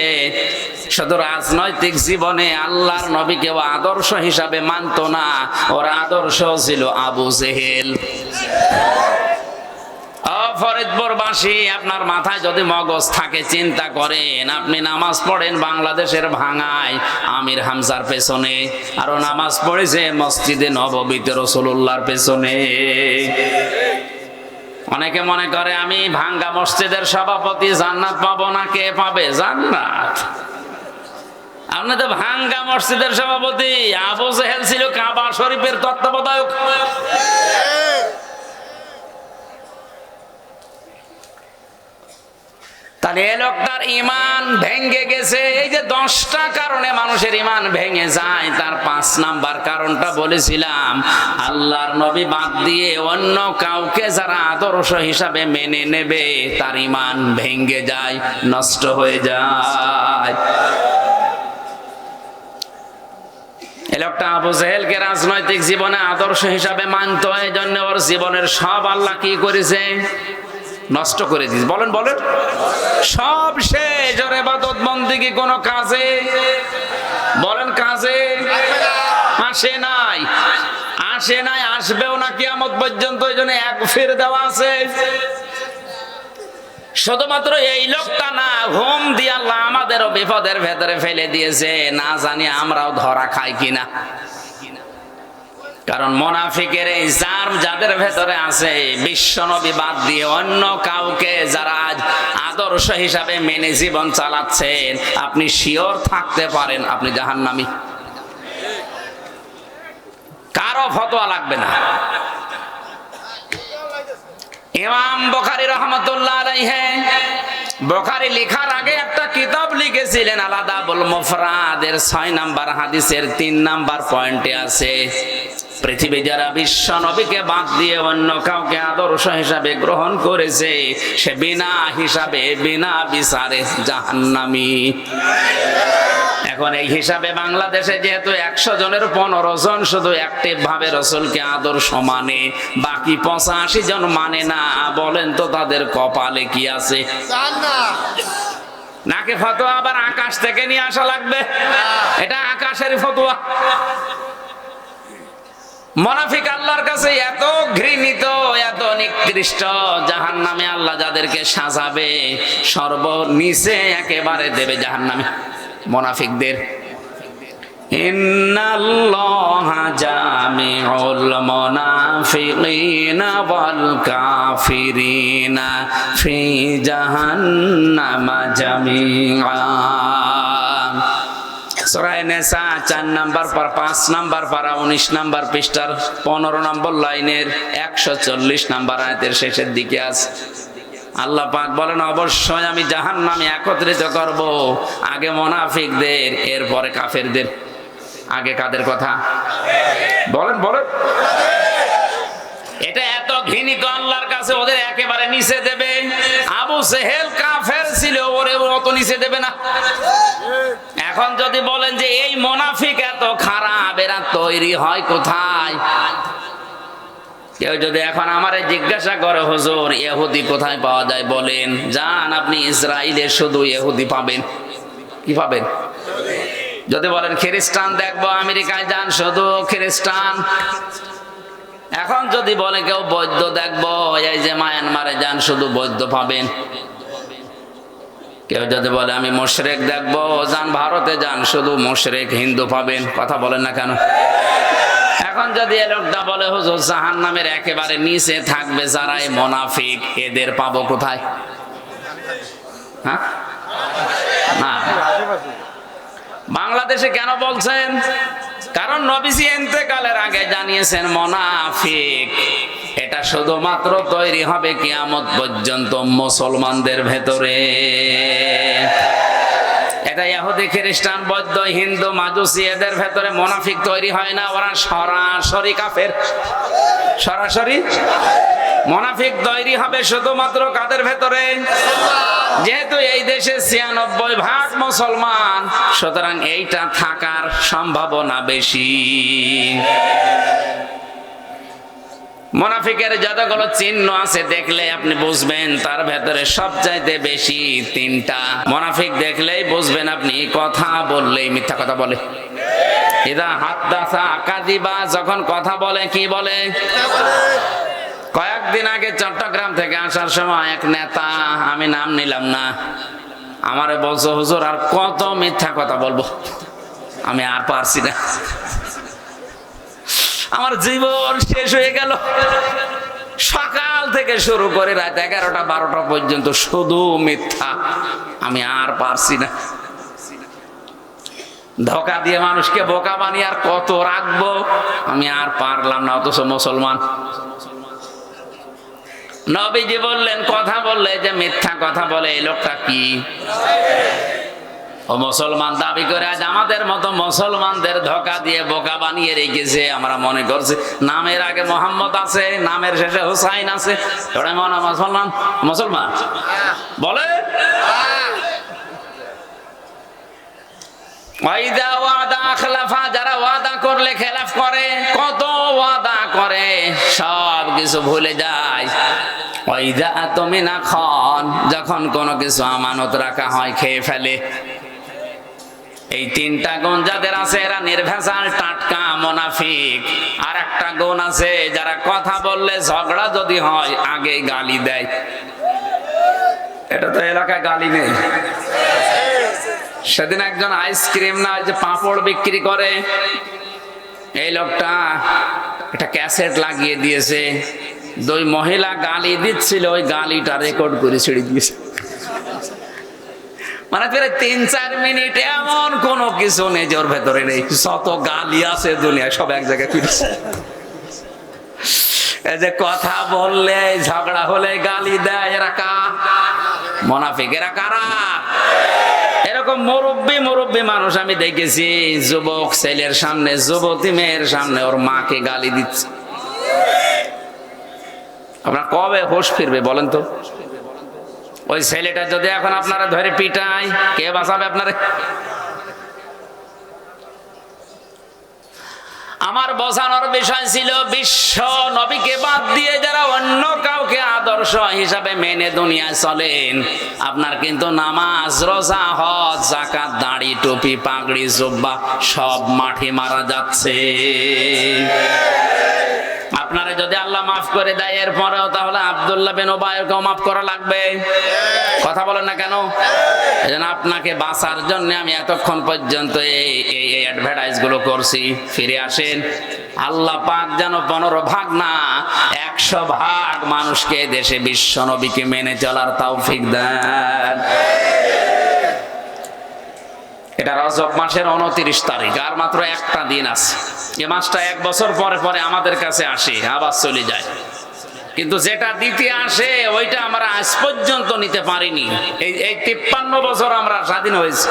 শুধু রাজনৈতিক জীবনে আল্লাহর নবীকেও আদর্শ হিসাবে মানতো না। ওর আদর্শ ছিল আবু জেহেল। ফরিদপুরবাসী, আপনার মাথায় যদি মগজ থাকে, চিন্তা করেন, আপনি নামাজ পড়েন বাংলাদেশের ভাঙায় আমির হামজার পেছনে, আরো নামাজ পড়েছে মসজিদে নববীতে রাসূলুল্লাহর পেছনে। অনেকে মনে করে আমি ভাঙ্গা মসজিদের সভাপতি, জান্নাত পাবো না। কে পাবে জান্নাত? আপনি তো ভাঙ্গা মসজিদের সভাপতি। আবু জেহেল ছিল কাবা শরীফের তত্ত্বাবধায়ক। তাহলে এই লোকটার ইমান ভেঙে গেছে। এই যে 10টা কারণে মানুষের ইমান ভেঙে যায়, তার 5 নাম্বার কারণটা বলেছিলাম, আল্লাহর নবী বাদ দিয়ে অন্য কাউকে যারা আদর্শ হিসাবে মেনে নেবে, তার ইমান ভেঙে যায়, নষ্ট হয়ে যায়। এই লোকটা আবু জেহেলকে রাজনৈতিক জীবনে আদর্শ হিসাবে মানত, এই জন্য ওর জীবনের সব আল্লাহ কি করেছে? নষ্ট করে দিয়েছে। বলেন বলেন, সব শেষ। ওর ইবাদত বন্দেগী কোনো কাজে, বলেন কাজে আসে নাই, আসবেও না কিয়ামত পর্যন্ত। এই জন্য এক ফের দেওয়া আছে। শুধুমাত্র এই লোকটা না, হোম দিয়ে আল্লাহ আমাদেরও বিপদের ভেতরে ফেলে দিয়েছে, না জানি আমরাও ধরা খাই কিনা। কারণ মুনাফিকের এই জার্ম যাদের ভেতরে আছে, বিশ্বনবী বাদ দিয়ে অন্য কাউকে যারা আজ আদর্শ হিসাবে মেনে জীবন চালাচ্ছেন, আপনি শিওর থাকতে পারেন আপনি জাহান্নামী। কারো ফতোয়া লাগবে না। ইমাম বুখারী রাহমাতুল্লাহ আলাইহি, বুখারী লেখার আগে একটা কিতাব লিখেছিলেন আল-আদাবুল মুফরাদের 6 নাম্বার হাদিসের 3 নাম্বার পয়েন্টে আছে, পৃথিবী যারা বিশ্ব নবীকে বাদ দিয়ে অন্য কাউকে আদর্শ হিসাবে গ্রহণ করেছে, সে বিনা হিসাবে বিনা বিচারে জাহান্নামী। এখন এই হিসাবে বাংলাদেশে যেহেতু 100 জনের 15 জন শুধু অ্যাক্টিভ ভাবে রাসূলকে আদর্শ মানে, বাকি 85 জন মানে না। বলেন তো তাদের কপালে কি আছে? নাকি ফতোয়া আবার আকাশ থেকে নিয়ে আসা লাগবে? এটা আকাশের ফতোয়া। মুনাফিক আল্লাহর কাছে এত ঘৃণিত, এত নিকৃষ্ট, জাহান্নামে আল্লাহ যাদেরকে সাজাবে সর্বনিচে একেবারে দেবে জাহান্নামে মুনাফিকদের। ইন্নাল্লাহা জামিউল মুনাফিকিনা ওয়াল কাফিরিনা ফি জাহান্নামা জামিআ। সূরা নিসা 4 নাম্বার পার 5 নাম্বার পারা 19 নাম্বার পৃষ্ঠার 15 নম্বর লাইনের 140 নাম্বার আয়াতের শেষের দিকে আছে। আল্লাহ পাক বলেন, অবশ্যই আমি জাহান্নামে একত্রিত করব আগে মুনাফিকদের, এরপরে কাফেরদের। আগে কাদের কথা বলেন বলেন? এটা এত ঘৃণিত আল্লাহর কাছে, ওদের একেবারে নিচে দেবে। আবু জেহেল কাফের ছিল, ওরে অত নিচে দেবে না। এখন যদি বলেন যে এই মুনাফিক এত খারাপ, এরা তৈরি হয় কোথায়? কেউ যদি এখন আমারে জিজ্ঞাসা করে হুজুর ইহুদি কোথায় পাওয়া যায় বলেন, যান আপনি ইসরায়েলে শুধু ইহুদি পাবেন। কি পাবেন? যদি বলেন খ্রিস্টান দেখবো, আমেরিকায় যান শুধু খ্রিস্টান। এখন যদি বলে কেউ বৌদ্ধ দেখবো, এই যে মায়ানমারে যান শুধু বৌদ্ধ পাবেন। কেউ যদি বলে আমি মুশরিক দেখবো, যান ভারতে যান শুধু মুশরিক হিন্দু পাবেন। কথা বলেন না কেন? এখন যদি এ লোকটা বলে হুজুর জাহান্নামের একেবারে নিচে থাকবে যারা এই মুনাফিক, এদের পাবো কোথায়? হ্যাঁ, না বাংলাদেশে কেন বলছেন? কারণ নবীজি ইন্তেকালের আগে জানিয়েছেন মুনাফিক এটা শুধুমাত্র তৈরি হবে কিয়ামত পর্যন্ত মুসলমানদের ভেতরে। এটা ইহুদি খ্রিস্টান বৌদ্ধ হিন্দু মাজুসি এদের ভেতরে মুনাফিক তৈরি হয় না, ওরা সরাসরি কাফের। সরাসরি মুনাফিক তৈরি হবে শুধুমাত্র কাদের ভেতরে? যেহেতু এই দেশে ৯৬% মুসলমান, সুতরাং এইটা থাকার সম্ভাবনা বেশি। মুনাফিকের যতগুলো চিহ্ন আছে দেখলে আপনি বুঝবেন তার ভেতরে সবচাইতে বেশি ৩টা। মুনাফিক দেখলেই বুঝবেন আপনি কথা বললেই মিথ্যা কথা বলে। ইদা হাদ্দাসা কাযিবা, যখন কথা বলে কি বলে? কয়েকদিন আগে চট্টগ্রাম থেকে আসার সময় এক নেতা, আমি নাম নিলাম না, আমারে বলছো হুজুর আর কত মিথ্যা কথা বলবো, আমি আর পারছি না, আমার জীবন শেষ হয়ে গেল। সকাল থেকে শুরু করে রাত ১১টা ১২টা পর্যন্ত শুধু মিথ্যা, আমি আর পারছি না। ধোঁকা দিয়ে মানুষকে বোকা বানিয়ে আর কত রাখবো, আমি আর পারলাম না। অথচ মুসলমান। নবীজি বললেন কথা বললে যে মিথ্যা কথা বলে এই লোকটা কি? ও মুসলমান দাবি করে আজ আমাদের মতো মুসলমানদের ধোঁকা দিয়ে বোকা বানিয়ে রেখেছে। আমরা মনে করছি নামের আগে মোহাম্মদ আছে, নামের শেষে হুসাইন আছে, ওরা মনে মুসলমান। মুসলমান বলে যারা ওয়াদা করলে খেলাফ করে, কত ওয়াদা করে সব কিছু ভুলে যায়। যখন কোনো কিছু আমানত রাখা হয় খেয়ে ফেলে। এই ৩টা গুণ যাদের আছে এরা নির্ভেজাল টাটকা মুনাফিক। আর একটা গুণ আছে যারা কথা বললে ঝগড়া যদি হয় আগে গালি দেয়। এটা তো এলাকায় গালি নেই। সেদিন একজন আইসক্রিম না যে পাঁপড় বিক্রি করে, এই লোকটা একটা ক্যাসেট লাগিয়ে দিয়েছে, ২ মহিলা গালি দিচ্ছিল, ওই গালিটা রেকর্ড করে ছেড়ে দিয়েছে। মানে প্রায় ৩-৪ মিনিট এমন কোন কিছু নেই যে ওর ভেতরে নেই, যত গালি আছে দুনিয়ায় সব এক জায়গায় ফিরেছে। এই যে কথা বললে ঝগড়া হলে গালি দেয়, এরা মুনাফিক। এরা কারা? এরকম মুরব্বী মানুষ আমি দেখেছি, যুবক ছেলের সামনে যুবতী মেয়ের সামনে ওর মাকে গালি দিচ্ছে। আপনার কবে হোশ ফিরবে বলেন তো? ওই ছেলেটা যদি এখন আপনারা ধরে পিটায়, কে বাঁচাবে আপনারে? আমার বোঝানোর বিষয় ছিল বিশ্ব নবীকে বাদ দিয়ে যারা অন্য কাউকে আদর্শ হিসাবে মেনে দুনিয়ায় চলেন, আপনার কিন্তু নামাজ, রোজা, হজ, যাকাত, দাড়ি, টুপি, পাগড়ি, জুব্বা সব মাঠে মারা যাচ্ছে। আপনারা যদি আল্লাহ মাফ করে দেয় এরপরেও, তাহলে আব্দুল্লাহ বিন উবাইকেও মাফ করা লাগবে। কথা বলেন না কেন? এজন্য আপনাকে বাঁচার জন্য আমি এতক্ষণ পর্যন্ত এই অ্যাডভার্টাইজ গুলো করছি। ফিরে আসেন, আল্লাহ পাক যেন 15 ভাগ না 100 ভাগ মানুষকে দেশে বিশ্ব নবীকে মেনে চলার তৌফিক দেন। এটা রজব মাসের 29 তারিখ, আর মাত্র একটা দিন আছে। এই মাসটা 1 বছর পরে পরে আমাদের কাছে আসে, আবার চলে যায়। কিন্তু যেটা দিতে আসে ওইটা আমরা আজ পর্যন্ত নিতে পারিনি। এই 53 বছর আমরা স্বাধীন হয়েছি,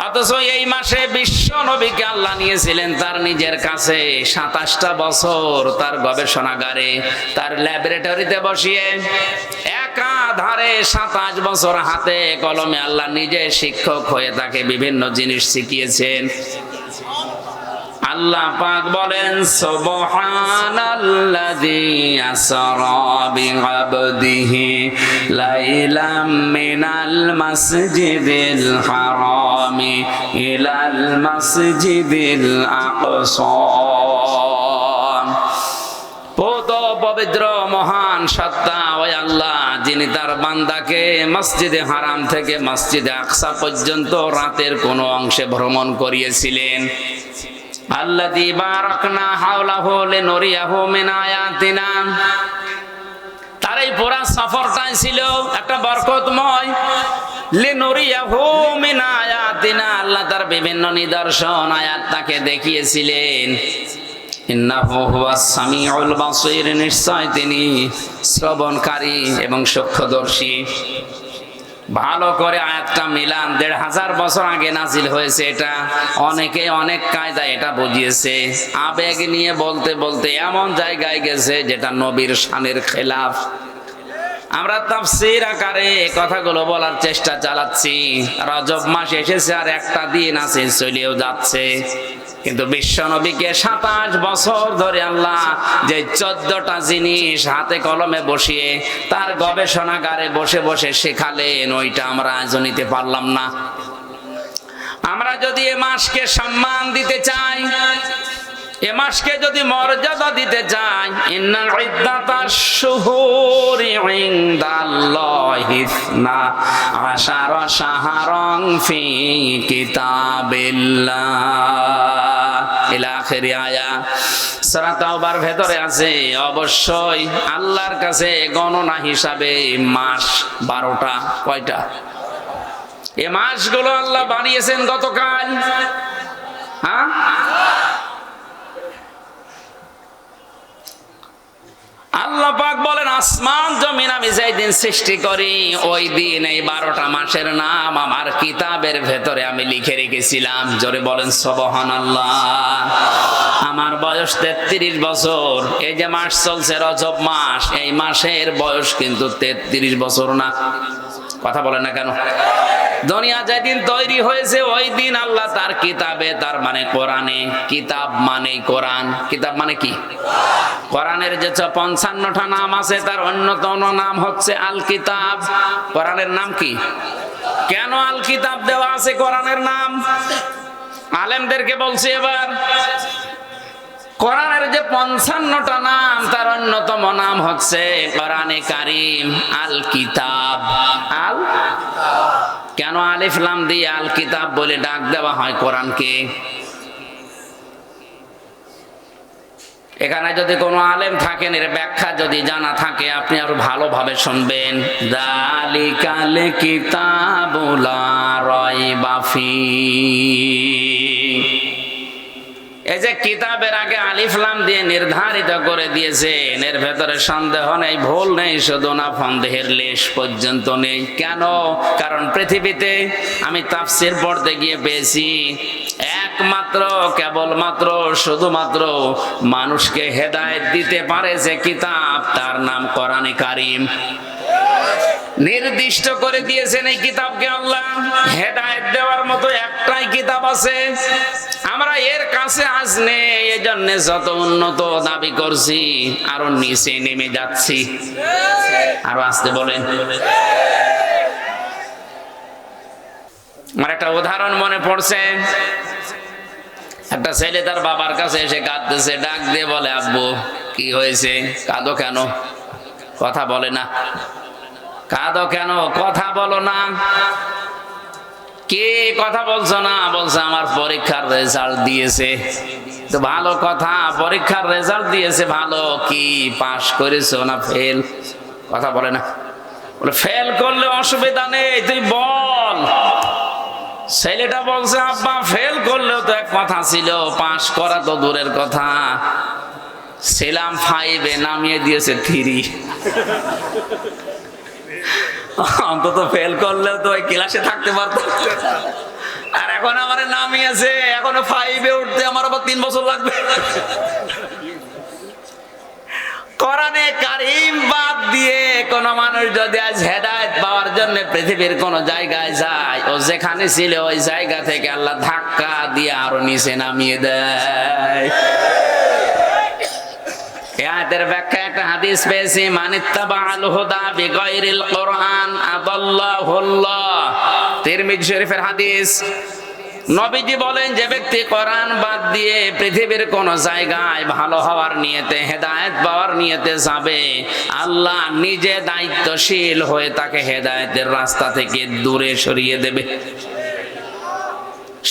অথচ এই মাসে বিশ্ব নবীকে আল্লাহ নিয়েছিলেন তার নিজের কাছে 27টা বছর, তার গবেষণাগারে, তার ল্যাবরেটরিতে বসিয়ে একাধারে 27 বছর হাতে কলমে আল্লাহ নিজে শিক্ষক হয়ে তাকে বিভিন্ন জিনিস শিখিয়েছেন। আল্লাহ পাক বলেন সুবহানাল্লাযী আসরা বিআবদিহি লাইলাম মিনাল মাসজিদিল হারামি ইলাল মাসজিদিল আকসা। পবিত্র মহান সত্তা ওই আল্লাহ, যিনি তার বান্দাকে মসজিদে হারাম থেকে মসজিদে আকসা পর্যন্ত রাতের কোন অংশে ভ্রমণ করিয়েছিলেন। আল্লাযী বারাকনা হাওলাহু লিনুরিয়াহু মিন আয়াতিনা। তার এই পুরা সফরটাই ছিল একটা বরকতময়। লিনুরিয়াহু মিন আয়াতিনা, আল্লাহ তার বিভিন্ন নিদর্শন আয়াত তাকে দেখিয়েছিলেন। ইন্নাহু হুয়াস সামিউল বাসীর, নিশ্চয় তিনি শ্রবণকারী এবং চক্ষুদর্শী। ভালো করে আয়াতটা মিলান, ১৫০০ বছর আগে নাজিল হয়েছে। এটা অনেকে অনেক কায়দায় এটা বুঝিয়েছে, আবেগ নিয়ে বলতে বলতে এমন জায়গায় গেছে যেটা নবীর শানের খেলাফ। আমরা তাফসীর আকারে কথাগুলো বলার চেষ্টা চালাচ্ছি। রজব মাস এসেছে আর একটা দিন আছে, চলেও যাচ্ছে, কিন্তু বিশ্ব নবীকে ২৭ বছর ধরে আল্লাহ যে ১৪টা জিনিস হাতে কলমে বসিয়ে তার গবেষণাগারে বসে বসে শেখালেন, ওইটা আমরা আজ নিতে পারলাম না। আমরা যদি এ মাসকে সম্মান দিতে চাই, এ মাসকে যদি মর্যাদা দিতে চাই, ইন্নাল ইদ্দাতাশ শুহুরি ইনদাল্লাহি ইসনা আশারা শাহরান ফি কিতাবিল্লাহ ইলা আখিরি আয়া। সূরা তাওবার ভেতরে আছে অবশ্যই আল্লাহর কাছে গণনা হিসাবে মাস ১২টা। কয়টা? এই মাসগুলো আল্লাহ বানিয়েছেন গতকাল। হ্যাঁ, আল্লাহ পাক বলেন আসমান জমিন আমি যেই দিন সৃষ্টি করি ওই দিন এই 12টা মাসের নাম আমার কিতাবের ভেতরে আমি লিখে রেখেছিলাম। জোরে বলেন সুবহানাল্লাহ। আমার বয়স 33 বছর। এই যে মাস চলছে রজব মাস, এই মাসের বয়স কিন্তু 33 বছর না। কথা বলেন না কেন? দুনিয়া যেদিন তৈরি হয়েছে ওই দিন আল্লাহ তার কিতাবে, তার মানে কোরআনে, কিতাব মানে কোরআন, কিতাব মানে কি? কোরআনের যে 55টা নাম আছে তার অন্যতম নাম হচ্ছে আল কিতাব। কোরআনের নাম কি? কেন আল কিতাব দেওয়া আছে কোরআনের নাম? আলেমদেরকে বলছি এবার, কোরআনের যে 55টা নাম তার অন্যতম নাম হচ্ছে কোরআনে কারীম, আল কিতাব। আল কেন আলিফ লাম দিয়ে আল কিতাব বলে ডাক দেওয়া হয় কোরআনকে? এখানে যদি কোনো আলেম থাকেন, এর ব্যাখ্যা যদি জানা থাকে আপনি আরো ভালোভাবে শুনবেন। যালিকাল কিতাবু লা রাইবা ফীহি, এই যে কিতাবের আগে আলিফ লাম দিয়ে নির্ধারিত করে দিয়েছেন, এর ভেতরে সন্দেহ নেই, ভুল নেই, শুধু না সন্দেহের লেশ পর্যন্ত নেই। কেন? কারণ পৃথিবীতে আমি তাফসীর পড়তে গিয়ে পেয়েছি একমাত্র, কেবলমাত্র, শুধুমাত্র মানুষকে হেদায়েত দিতে পারে যে কিতাব, তার নাম কোরআনে কারীম। নির্দিষ্ট করে দিয়েছেন এই কিতাবকে আল্লাহ। হেদায়েত দেওয়ার মতো একটাই কিতাব আছে, আমরা এর কাছে আজ নেই, এজন্য যত উন্নত দাবি করছি আরো নিচে নেমে যাচ্ছি। আরো আসতে বলেন। আমার একটা উদাহরণ মনে পড়ছে। একটা ছেলে তার বাবার কাছে এসে কাঁদতেছে, ডাক দিয়ে বলে, আব্বু কি হয়েছে? কাঁদো কেন? কথা বলে না। কাঁদো কেন? কথা বলো না। কে কথা বলছো না? বলছে আমার পরীক্ষার রেজাল্ট দিয়েছে। তো ভালো কথা, পরীক্ষার রেজাল্ট দিয়েছে ভালো, কি পাস করেছো না ফেল? কথা বলে না। বলে ফেল করলে অসুবিধা নেই, তুই বল। ছেলেটা বলছে আব্বা ফেল করলেও তো এক কথা ছিল, পাস করা তো দূরের কথা, ছিলাম 5-এ, নামিয়ে দিয়েছে 3। অন্তত ফেল করলেও তো ওই ক্লাসে থাকতে পারতো, আর এখন আমার নামিয়েছে, এখনো 5-এ উঠতে আমার আবার 3 বছর লাগবে। কোরআনে কারীম বাদ দিয়ে কোন মানুষ যদি আজ হেদায়েত পাওয়ার জন্য পৃথিবীর কোন জায়গায় যায়, ও যেখানে ছিল ওই জায়গা থেকে আল্লাহ ধাক্কা দিয়ে আরো নিচে নামিয়ে দেয়। এই আয়াতের ব্যাখ্যা একটা হাদিস পেয়েছি, মানিত্তাবাআল হুদা বিগাইরিল কোরআন আদাল্লাহুল্লাহ, তিরমিজি শরীফের হাদিস। নবীজি বলেন, যে ব্যক্তি কোরআন বাদ দিয়ে পৃথিবীর কোন জায়গায় ভালো হওয়ার নিয়তে, হেদায়েত পাওয়ার নিয়তে যাবে, আল্লাহ নিজে দায়িত্বশীল হয়ে তাকে হেদায়েতের রাস্তা থেকে দূরে সরিয়ে দেবে।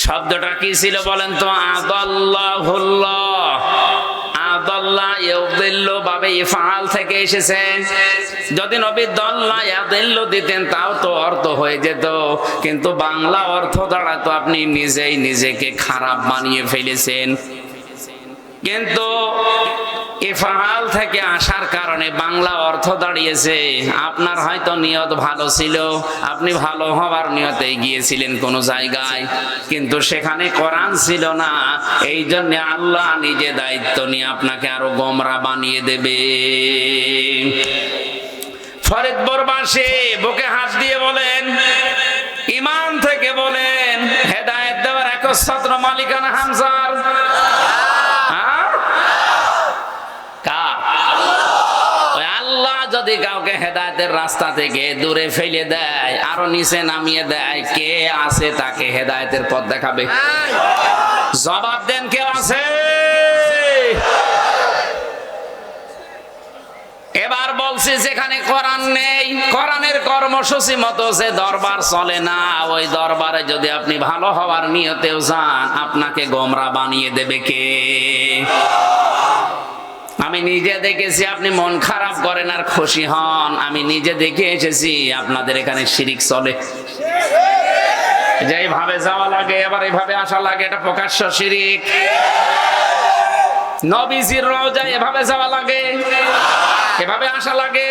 শব্দটা কি ছিল বলেন তো? আদাল্লাহুল্লাহ। আদাল্লাহ ইউদিল্লু বাবে ইফআল থেকে এসেছে। যদি নবী দাল্লা ইয়াদিল্লু দিতেন তাও তো অর্থ হয়ে যেত, কিন্তু বাংলা অর্থ দ্বারা তো আপনি নিজেই নিজেকে খারাপ বানিয়ে ফেলেছেন। কিন্তু ইফআল থেকে আসার কারণে বাংলা অর্থ দাঁড়িয়েছে, আপনার হয়তো নিয়ত ভালো ছিল, আপনি ভালো হবার নিয়তে গিয়েছিলেন কোন জায়গায়, কিন্তু সেখানে কোরআন ছিল না, এই জন্য আল্লাহ নিজে দায়িত্ব নিয়ে আপনাকে আরো গোমরা বানিয়ে দেবে। ফরিদপুরবাসী বুকে হাত দিয়ে বলেন, ইমান থেকে বলেন, হেদায়েত দেওয়ার একচ্ছত্র মালিকানা হামজার? যদি কাউকে হেদায়েতের রাস্তা থেকে দূরে ফেলে দেয়, আরো নিচে নামিয়ে দেয়, কে আছে তাকে হেদায়েতের পথ দেখাবে? জবাব দেন, কে আছে? এবার বলছি, যেখানে কোরআন নেই, কোরআনের কর্মসূচি মতো যে দরবার চলে না, ওই দরবারে যদি আপনি ভালো হওয়ার নিয়তেও যান, আপনাকে গোমরা বানিয়ে দেবে কে? আমি নিজে দেখেছি, আপনি মন খারাপ করেন আর খুশি হন, আমি নিজে দেখে এসেছি আপনাদের এখানে শিরিক চলে। যেভাবে যাওয়া লাগে আবার এইভাবে আসা লাগে, এটা প্রকাশ্য শিরিক। নবীজির রওজায় এভাবে যাওয়া লাগে, এভাবে আসা লাগে,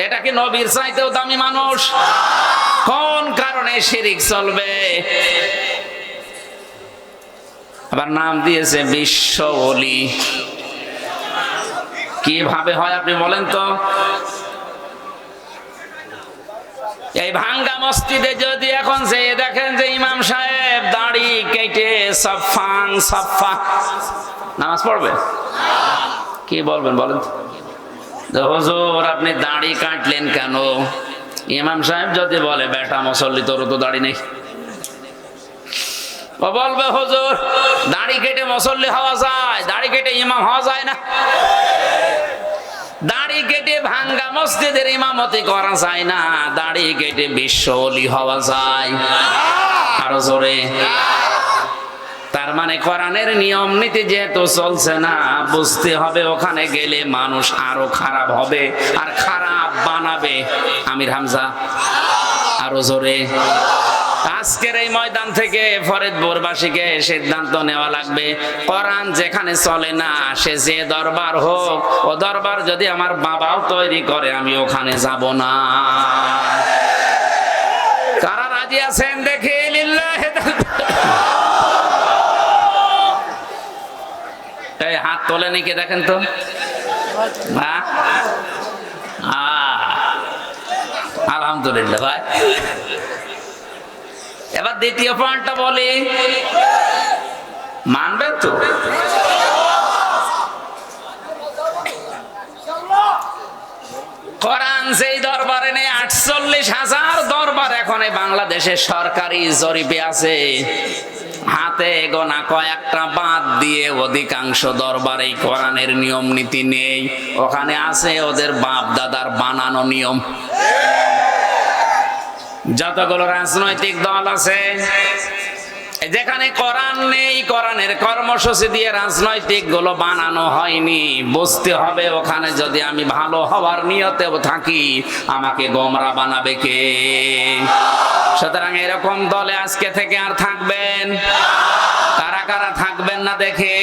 এটা কি নবীর চাইতেও দামি মানুষ? কোন কারণে শিরিক চলবে? আবার নাম দিয়েছে বিশ্ব ওলি। কিভাবে হয় আপনি বলেন তো? এই ভাঙ্গা মসজিদে যদি এখন যে দেখেন যে ইমাম সাহেব দাড়ি কেটে সাফান সাফা নামাজ পড়বে, কি বলবেন বলেন তো? হুজুর আপনি দাড়ি কাটলেন কেন? ইমাম সাহেব যদি বলে, বেটা মুসল্লি, তোর তো দাড়ি নেই, ও বলবে, হুজুর দাড়ি কেটে মুসল্লি হওয়া যায়, দাড়ি কেটে ইমাম হওয়া যায় না। দাড়ি কেটে ভাঙ্গা মসজিদের ইমামতি করা যায় না, দাড়ি কেটে বিশ্ব ওলি হওয়া যায়। আরো জোরে। তার মানে কোরআনের নিয়ম নীতি যেহেতু চলছে না, বুঝতে হবে ওখানে গেলে মানুষ আরো খারাপ হবে, আর খারাপ বানাবে আমির হামজা। আরো জোরে। আজকের এই ময়দান থেকে ফরিদপুরবাসীকে সিদ্ধান্ত নেওয়া লাগবে, কোরআন যেখানে চলে না, সে যে দরবার হোক, ও দরবার যদি আমার বাবাও তৈরি করে, আমি ওখানে যাব না। কারা রাজি আছেন দেখি? লিল্লাহি। এই হাত তোলে নাকি দেখেন তো? আলহামদুলিল্লাহ ভাই। এবার দ্বিতীয় পয়েন্টটা বলি, মানবেন তো? কোরআন যেই দরবারে নেই, 48,000 দরবার এখন বাংলাদেশে সরকারি জরিপে আছে, হাতে গোনা কয়েকটা বাদ দিয়ে অধিকাংশ দরবারে কোরআনের নিয়ম নীতি নেই, ওখানে আছে ওদের বাপ দাদার বানানো নিয়ম। যতগুলো রাজনৈতিক দল আছে, যেখানে কোরআন নেই, কোরআনের কর্মসূচি দিয়ে রাজনৈতিক গুলো বানানো হয়নি, বুঝতে হবে ওখানে যদি আমি ভালো হওয়ার নিয়তেও থাকি, আমাকে গোমরা বানাবে কে? সুতরাং এরকম দলে আজকে থেকে আর থাকবেন? কারা কারা থাকবেন না দেখে?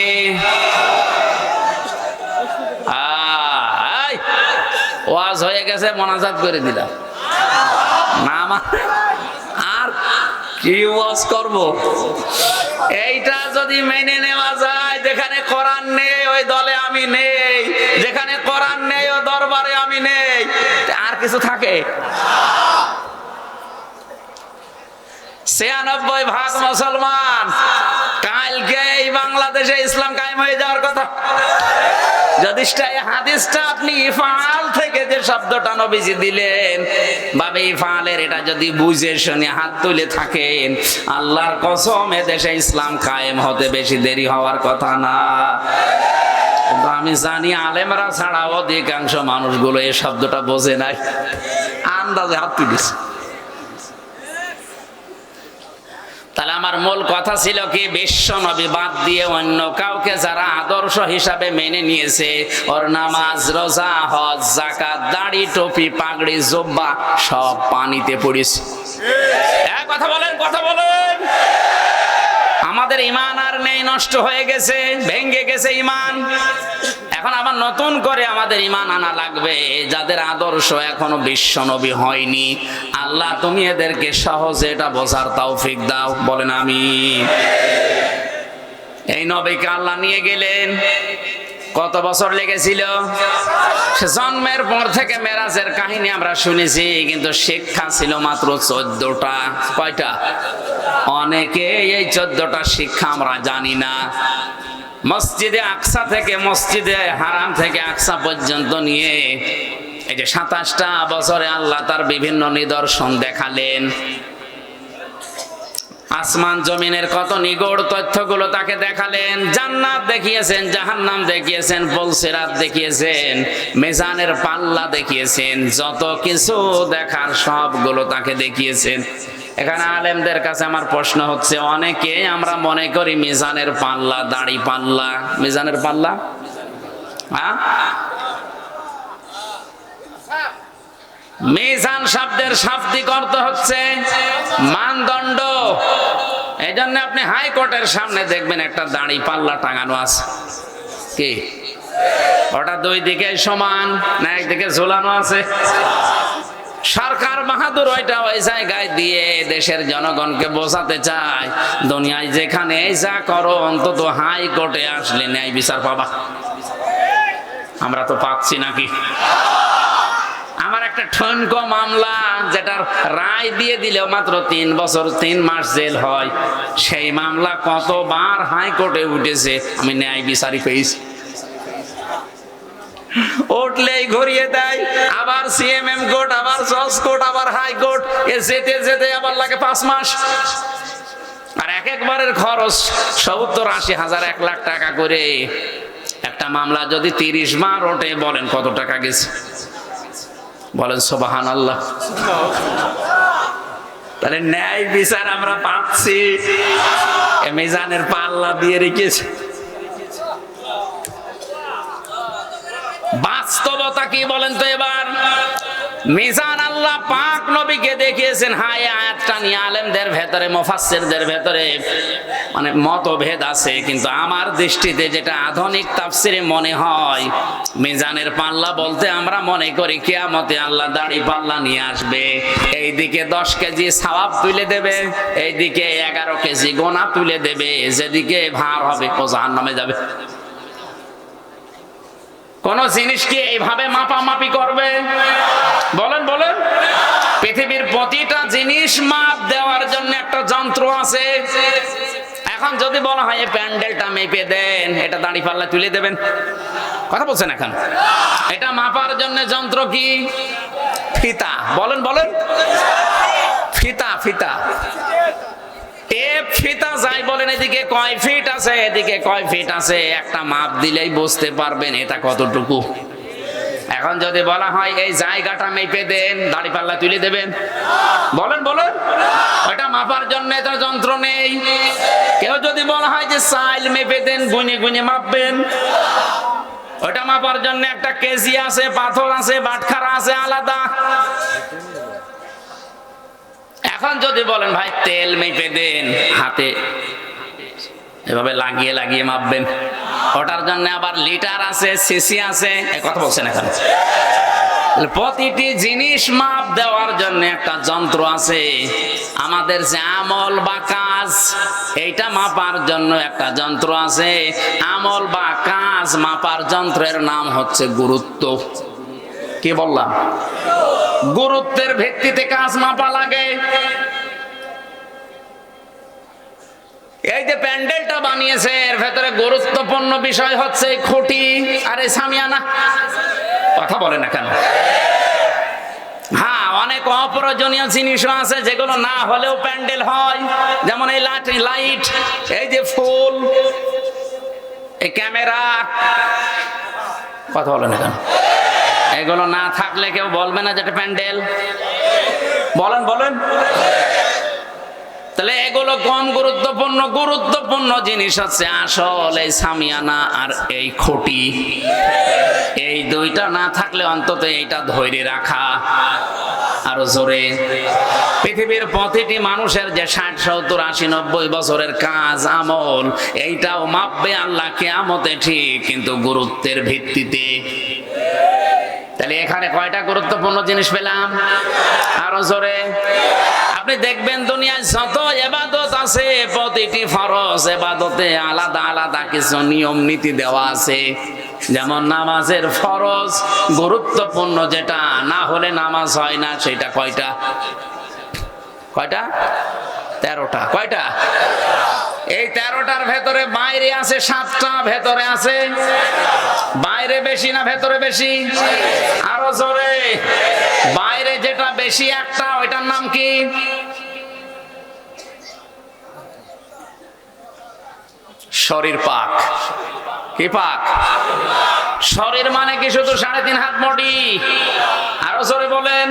ওয়াজ হয়ে গেছে, মোনাজাত করে দিলাম না, আর কি ওয়াজ করব? এইটা যদি মেনে নেওয়া যায়, যেখানে কোরআন নেই ওই দলে আমি নেই, যেখানে কোরআন আর কিছু থাকে? 96% মুসলমান। কালকে এই বাংলাদেশে ইসলাম কায়েম হয়ে যাওয়ার কথা। যদি এই হাদিসটা আপনি ইফআল থেকে যে শব্দটা নবীজি দিলেন, বাবে ইফআলের এটা যদি বুঝে শুনে হাত তুলে থাকেন, আল্লাহর কসম এদেশে ইসলাম কায়েম হতে বেশি দেরি হওয়ার কথা না। কিন্তু আমি জানি আলেমরা ছাড়া অধিকাংশ মানুষগুলো এই শব্দটা বোঝে নাই, আন্দাজে হাত তুলেছে। তাহলে আমার মূল কথা ছিল কি, বিশ্ব নবী বাদ দিয়ে অন্য কাউকে যারা আদর্শ হিসাবে মেনে নিয়েছে, ওর নামাজ, রোজা, হজ, যাকাত, দাড়ি, টুপি, পাগড়ি, জুব্বা সব পানিতে পড়েছে। কথা বলেন, কথা বলেন। আমাদের ঈমান আর নেই, নষ্ট হয়ে গেছে, ভেঙে গেছে ঈমান। এখন আবার নতুন করে আমাদের ঈমান আনা লাগবে। যাদের আদর্শ এখনো বিশ্ব নবী হয়নি, আল্লাহ তুমি এদেরকে সহজে এটা বোঝার তৌফিক দাও, বলেন আমিন। এই নবীকে আল্লাহ নিয়ে গেলেন, কত বছর লেগেছিল? সে জন্মের পর থেকে মেরাজের কাহিনী আমরা শুনেছি, কিন্তু শিক্ষা ছিল মাত্র 14টা। কয়টা? অনেকে এই 14টা শিক্ষা আমরা জানি না। মসজিদে আকসা থেকে মসজিদে হারাম থেকে আকসা পর্যন্ত নিয়ে এই যে 27টা বছরে আল্লাহ তার বিভিন্ন নিদর্শন দেখালেন। আসমান জমিনের কত নিগূঢ় তথ্যগুলো তাকে দেখালেন। জান্নাত দেখিয়েছেন, জাহান্নাম দেখিয়েছেন, পুলসিরাত দেখিয়েছেন, মিজানের পাল্লা দেখিয়েছেন, যত কিছু দেখার সবগুলো তাকে দেখিয়েছেন। এখানে আলেমদের কাছে আমার প্রশ্ন হচ্ছে, অনেকে আমরা মনে করি মিজানের পাল্লা দাড়ি পাল্লা। মিজানের পাল্লা, হ্যাঁ, মিজান শব্দের শাব্দিক অর্থ হচ্ছে মানদণ্ড। এই জন্য আপনি হাইকোর্টের সামনে দেখবেন একটা দাড়ি পাল্লা টাঙানো আছে। কি ওটা দুই দিকে সমান না একদিকে ঝোলানো আছে? সরকার বাহাদুর ওইটা ওই জায়গায় দিয়ে দেশের জনগণকে বোঝাতে চায়, দুনিয়ায় যেখানে যা করো অন্তত হাইকোর্টে আসলে ন্যায় বিচার পাবা। আমরা তো পাচ্ছি নাকি? আমার একটা ঠনকো মামলা, যেটার রায় দিয়ে দিলেও মাত্র 3 বছর 3 মাস জেল হয়, সেই মামলা কতবার হাইকোর্টে উঠেছে, আমি ন্যায় বিচারই পেয়েছি। উঠলেই ঘুরিয়ে দেয়, আবার সিএমএম কোর্ট, আবার জজ কোর্ট, আবার হাইকোর্ট, এ যেতে যেতে আবার লাগে 5 মাস। আর এক একবারের খরচ 70-80 হাজার 1 লাখ টাকা করে। একটা মামলা যদি 30 বার ওঠে, বলেন কত টাকা গেছে? বলেন সুবহানাল্লাহ। তাহলে ন্যায় বিচার আমরা পাচ্ছি, মিজানের পাল্লা দিয়ে রেখেছে। বাস্তবতা কি বলেন তো এবার? মিজান আল্লাহ পাক নবীকে দেখিয়েছেন। হ্যাঁ, এই আয়াতটা নিয়ে আলেমদের ভেতরে, মুফাসসিরদের ভেতরে মানে মতভেদ আছে, কিন্তু আমার দৃষ্টিতে যেটা আধুনিক তাফসিরে মনে হয়, মিজানের পাল্লা বলতে আমরা মনে করি কিয়ামতে আল্লাহ দাড়ি পাল্লা নিয়ে আসবে, এইদিকে 10 কেজি সওয়াব তুলে দেবে, এইদিকে 11 কেজি গোনা তুলে দেবে, যেদিকে ভার হবে ও জাহান্নামে যাবে। কোন জিনিস কি এইভাবে মাপামাপি করবে? বলেন বলেন। পৃথিবীর প্রতিটা জিনিস মাপ দেওয়ার জন্য একটা যন্ত্র আছে। এখন যদি বলা হয় এই প্যান্ডেলটা মেপে দেন, এটা দাড়ি পাল্লা তুলে দেবেন? কথা বলছেন এখন? এটা মাপার জন্য যন্ত্র কি? ফিতা। বলেন বলেন। ফিতা, ফিতা, টেপ, ফিতা যাই বলেন, এদিকে কয় ফিট আছে, এদিকে কয় ফিট আছে, একটা মাপ দিলেই বুঝতে পারবেন এটা কতটুকু। এখন যদি বলা হয় এই জায়গাটা মেপে দেন, দাড়ি পাল্লা তুলে দেবেন? বলেন বলেন। ওটা মাপার জন্য এটা যন্ত্র নেই। কেউ যদি বলা হয় যে চাইল মেপে দেন, গুনে গুনে মাপবেন, ওটা মাপার জন্য একটা কেজি আছে, পাথর আছে, বাটখারা আছে আলাদা। এখন যদি বলেন ভাই তেল মেপে দেন, হাতে এভাবে লাগিয়ে লাগিয়ে মাপবেন, ওটার জন্য আবার লিটার আছে, সিসি আছে। কথা বলছেন এখন? প্রতিটি জিনিস মাপ দেওয়ার জন্য একটা যন্ত্র আছে। আমাদের যে আমল বা কাজ, এইটা মাপার জন্য একটা যন্ত্র আছে। আমল বা কাজ মাপার যন্ত্রের নাম হচ্ছে গুরুত্ব। কি বললাম? গুরুত্বের ভিত্তিতে কাজ মাপা লাগে। এই যে প্যান্ডেলটা বানিয়েছে এর ভেতরে গুরুত্বপূর্ণ বিষয় হচ্ছে খুঁটি আর এই সামিয়ানা। কথা বলে না কেন? হ্যাঁ, অনেক অপ্রয়োজনীয় জিনিসও আছে যেগুলো না হলেও প্যান্ডেল হয়, যেমন এই লাইট, এই যে ফুল, এই ক্যামেরা। কথা বলে না কেন? এগুলো না থাকলে কেউ বলবে না যেটা প্যান্ডেল। বলেন বলেন। তাহলে এগুলো কম গুরুত্বপূর্ণ? গুরুত্বপূর্ণ জিনিস হচ্ছে আসল এই সামিয়ানা আর এই খুঁটি। এই দুইটা না থাকলে অন্তত এইটা ধরে রাখা। আরো জোরে। পৃথিবীর প্রতিটি মানুষের যে 60, 70, 80, 90 বছরের কাজ আমল, এইটাও মাপবে আল্লাহ কিয়ামতে, ঠিক, কিন্তু গুরুত্বের ভিত্তিতে। তাহলে এখানে কয়টা গুরুত্বপূর্ণ জিনিস পেলাম? আরো জোরে। আপনি দেখবেন দুনিয়ায় যত ইবাদত আছে প্রতিটি ফরজ ইবাদতে আলাদা আলাদা কিছু নিয়ম নীতি দেওয়া আছে। যেমন নামাজের ফরজ গুরুত্বপূর্ণ, যেটা না হলে নামাজ হয় না, সেটা কয়টা? কয়টা? 13টা। কয়টা? এই 13টার ভেতরে বাইরে আছে 7টা, ভেতরে আছে। বাইরে বেশি না ভেতরে বেশি? আরো জোরে। বাইরে যেটা বেশি একটা, ওইটার নাম কি? শরীর পাক। কি পাক? শরীর মানে কি শুধু 3.5 হাত বডি? আরো জোরে বলেন।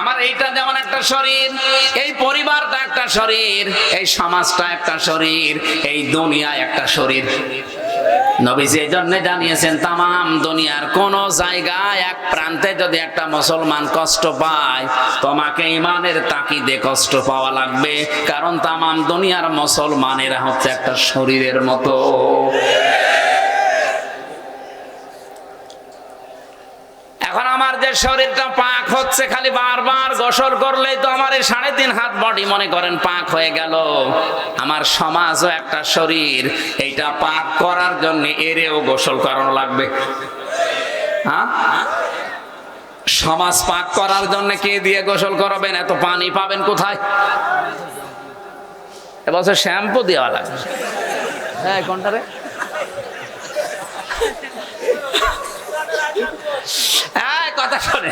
আমার এইটা যেমন একটা শরীর, এই পরিবারটা একটা শরীর, এই সমাজটা একটা শরীর, এই দুনিয়া একটা শরীর। নবীজি এই জন্য জানিয়েছেন তামাম দুনিয়ার কোন জায়গায় এক প্রান্তে যদি একটা মুসলমান কষ্ট পায়, তোমাকে ইমানের তাকিদে কষ্ট পাওয়া লাগবে, কারণ তামাম দুনিয়ার মুসলমানেরা হচ্ছে একটা শরীরের মতো। এখন আমার যে শরীরটা পাক হচ্ছে, খালি বারবার গোসল করলেই তো আমার এই 3.5 হাত বডি মনে করেন পাক হয়ে গেল। আমার সমাজও একটা শরীর, এইটা পাক করার জন্য এরেও গোসল করানো লাগবে। হ্যাঁ, সমাজ পাক করার জন্য কে দিয়ে গোসল করাবেন? এত পানি পাবেন কোথায়? এবছর শ্যাম্পু দেওয়া লাগবে। হ্যাঁ, কোনটারে? কথা শোনে।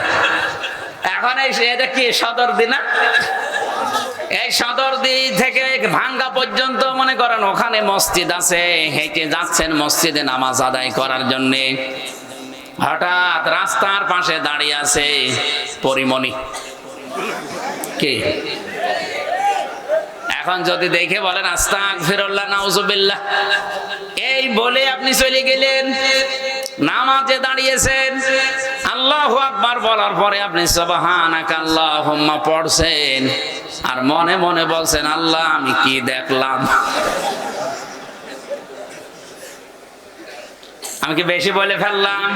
এখন এটা কি সদরদি না? এই সদরদি থেকে ভাঙ্গা পর্যন্ত মনে করেন ওখানে মসজিদ আছে, হেঁটে যাচ্ছেন মসজিদে নামাজ আদায় করার জন্য। হঠাৎ রাস্তার পাশে দাঁড়িয়ে আছে পরিমণি। কি? এখন যদি দেখে বলেন আস্তাগফিরুল্লাহ নাউজুবিল্লাহ, এই বলে আপনি চলে গেলেন, নামাজে দাঁড়িয়েছেন, আল্লাহু আকবার বলার পরে আপনি সুবহানাকা আল্লাহুম্মা পড়ছেন, আর মনে মনে বলছেন আল্লাহ আমি কি দেখলাম? আমি কি বেশি বলে ফেললাম?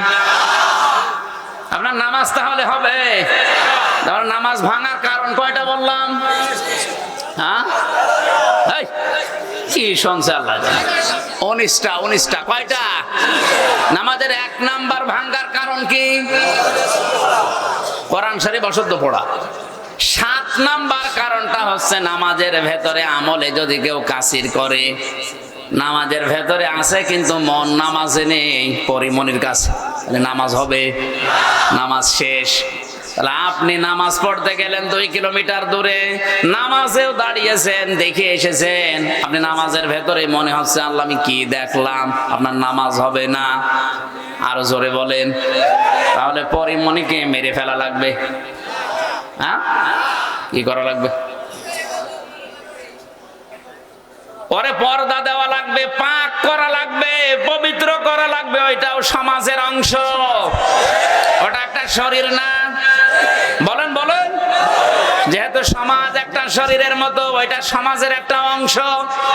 আপনার নামাজ তাহলে হবে? নামাজ ভাঙার কারণ কয়টা বললাম? হ্যাঁ, কি শুনছে আল্লাহ? 19টা। কয়টা? নামাজের 1 নাম্বার ভাঙ্গার কারণ কি? কোরআন শরীফ অশুদ্ধ পড়া। 7 নাম্বার কারণটা হচ্ছে নামাজের ভেতরে আমলে যদি কেউ কাসির করে, নামাজের ভেতরে আছে কিন্তু মন নামাজে নেই, পরিমণির কাছে, নামাজ হবে? নামাজ শেষ। তাহলে আপনি নামাজ পড়তে গেলেন 2 কিলোমিটার দূরে, নামাজেও দাঁড়িয়েছেন, দেখে এসেছেন, আপনি নামাজের ভেতরে মনে হচ্ছে আল্লাহ আমি কি দেখলাম, আপনার নামাজ হবে না। আরো জোরে বলেন। তাহলে পরিমণিকে মেরে ফেলা লাগবে। হ্যাঁ, কি করা লাগবে? পরে পর্দা দেওয়া লাগবে, পাক করা লাগবে, পবিত্র করা লাগবে। ওইটাও সমাজের অংশ, ওটা একটা শরীর না? বলেন বলেন। যেহেতু সমাজ একটা শরীরের মতো, ওইটা সমাজের একটা অংশ,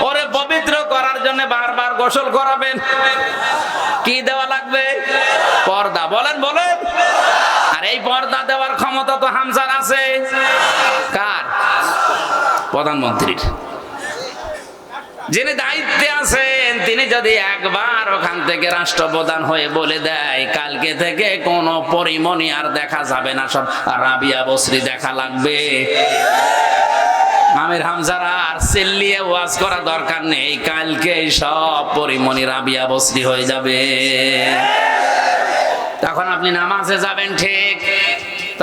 ওরে পবিত্র করার জন্য বারবার গোসল করাবেন। কি দেওয়া লাগবে? পর্দা। বলেন বলেন। আর এই পর্দা দেওয়ার ক্ষমতা তো হামজার আছে। কার? প্রধানমন্ত্রীর। যিনি দায়িত্বে আছেন তিনি যদি একবার ওখান থেকে রাষ্ট্রপ্রধান হয়ে বলে দেয় কালকে থেকে কোন পরিমণি আর দেখা যাবে না, সব রাবিয়া বসরি দেখা লাগবে, আমির হামজারা আর চিল্লিয়ে ওয়াজ করা দরকার নেই, কালকে সব পরিমণি রাবিয়া বসরি হয়ে যাবে। তখন আপনি নামাজে যাবেন ঠিক,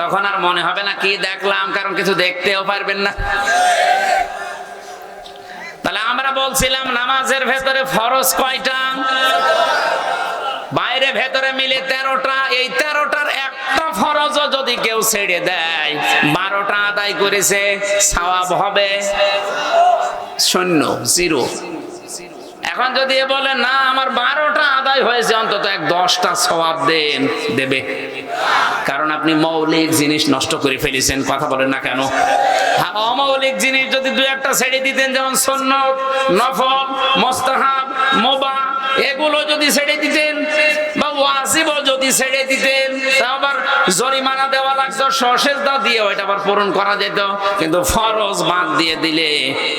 তখন আর মনে হবে না কি দেখলাম, কারণ কিছু দেখতেও পারবেন না। তাহলে আমরা বলছিলাম নামাজের ভেতরে ফরজ কয়টা? বাইরে ভেতরে মিলে 13টা। এই 13টার একটা ফরজও যদি কেউ ছেড়ে দেয় 12টা আদায় করেছে, সওয়াব হবে শূন্য, জিরো। এখন যদি বলে না আমার 12টা আদায় হয়েছে, অন্তত 10টা সওয়াব দেন, দেবে। কারণ আপনি মৌলিক জিনিস নষ্ট করে ফেলেছেন। কথা বলেন না কেন? অমৌলিক জিনিস যদি 2-1টা ছেড়ে দিতেন, যেমন সুন্নত, নফল, মুস্তাহাব, মুবাহ, এগুলো যদি ছেড়ে দিতেন বা ওয়াজিবও যদি ছেড়ে দিতেন, তা আবার জরিমানা দেওয়া লাগতো, সসেজদা দিয়ে ওইটা আবার পূরণ করা যেত। কিন্তু ফরজ বাদ দিয়ে দিলে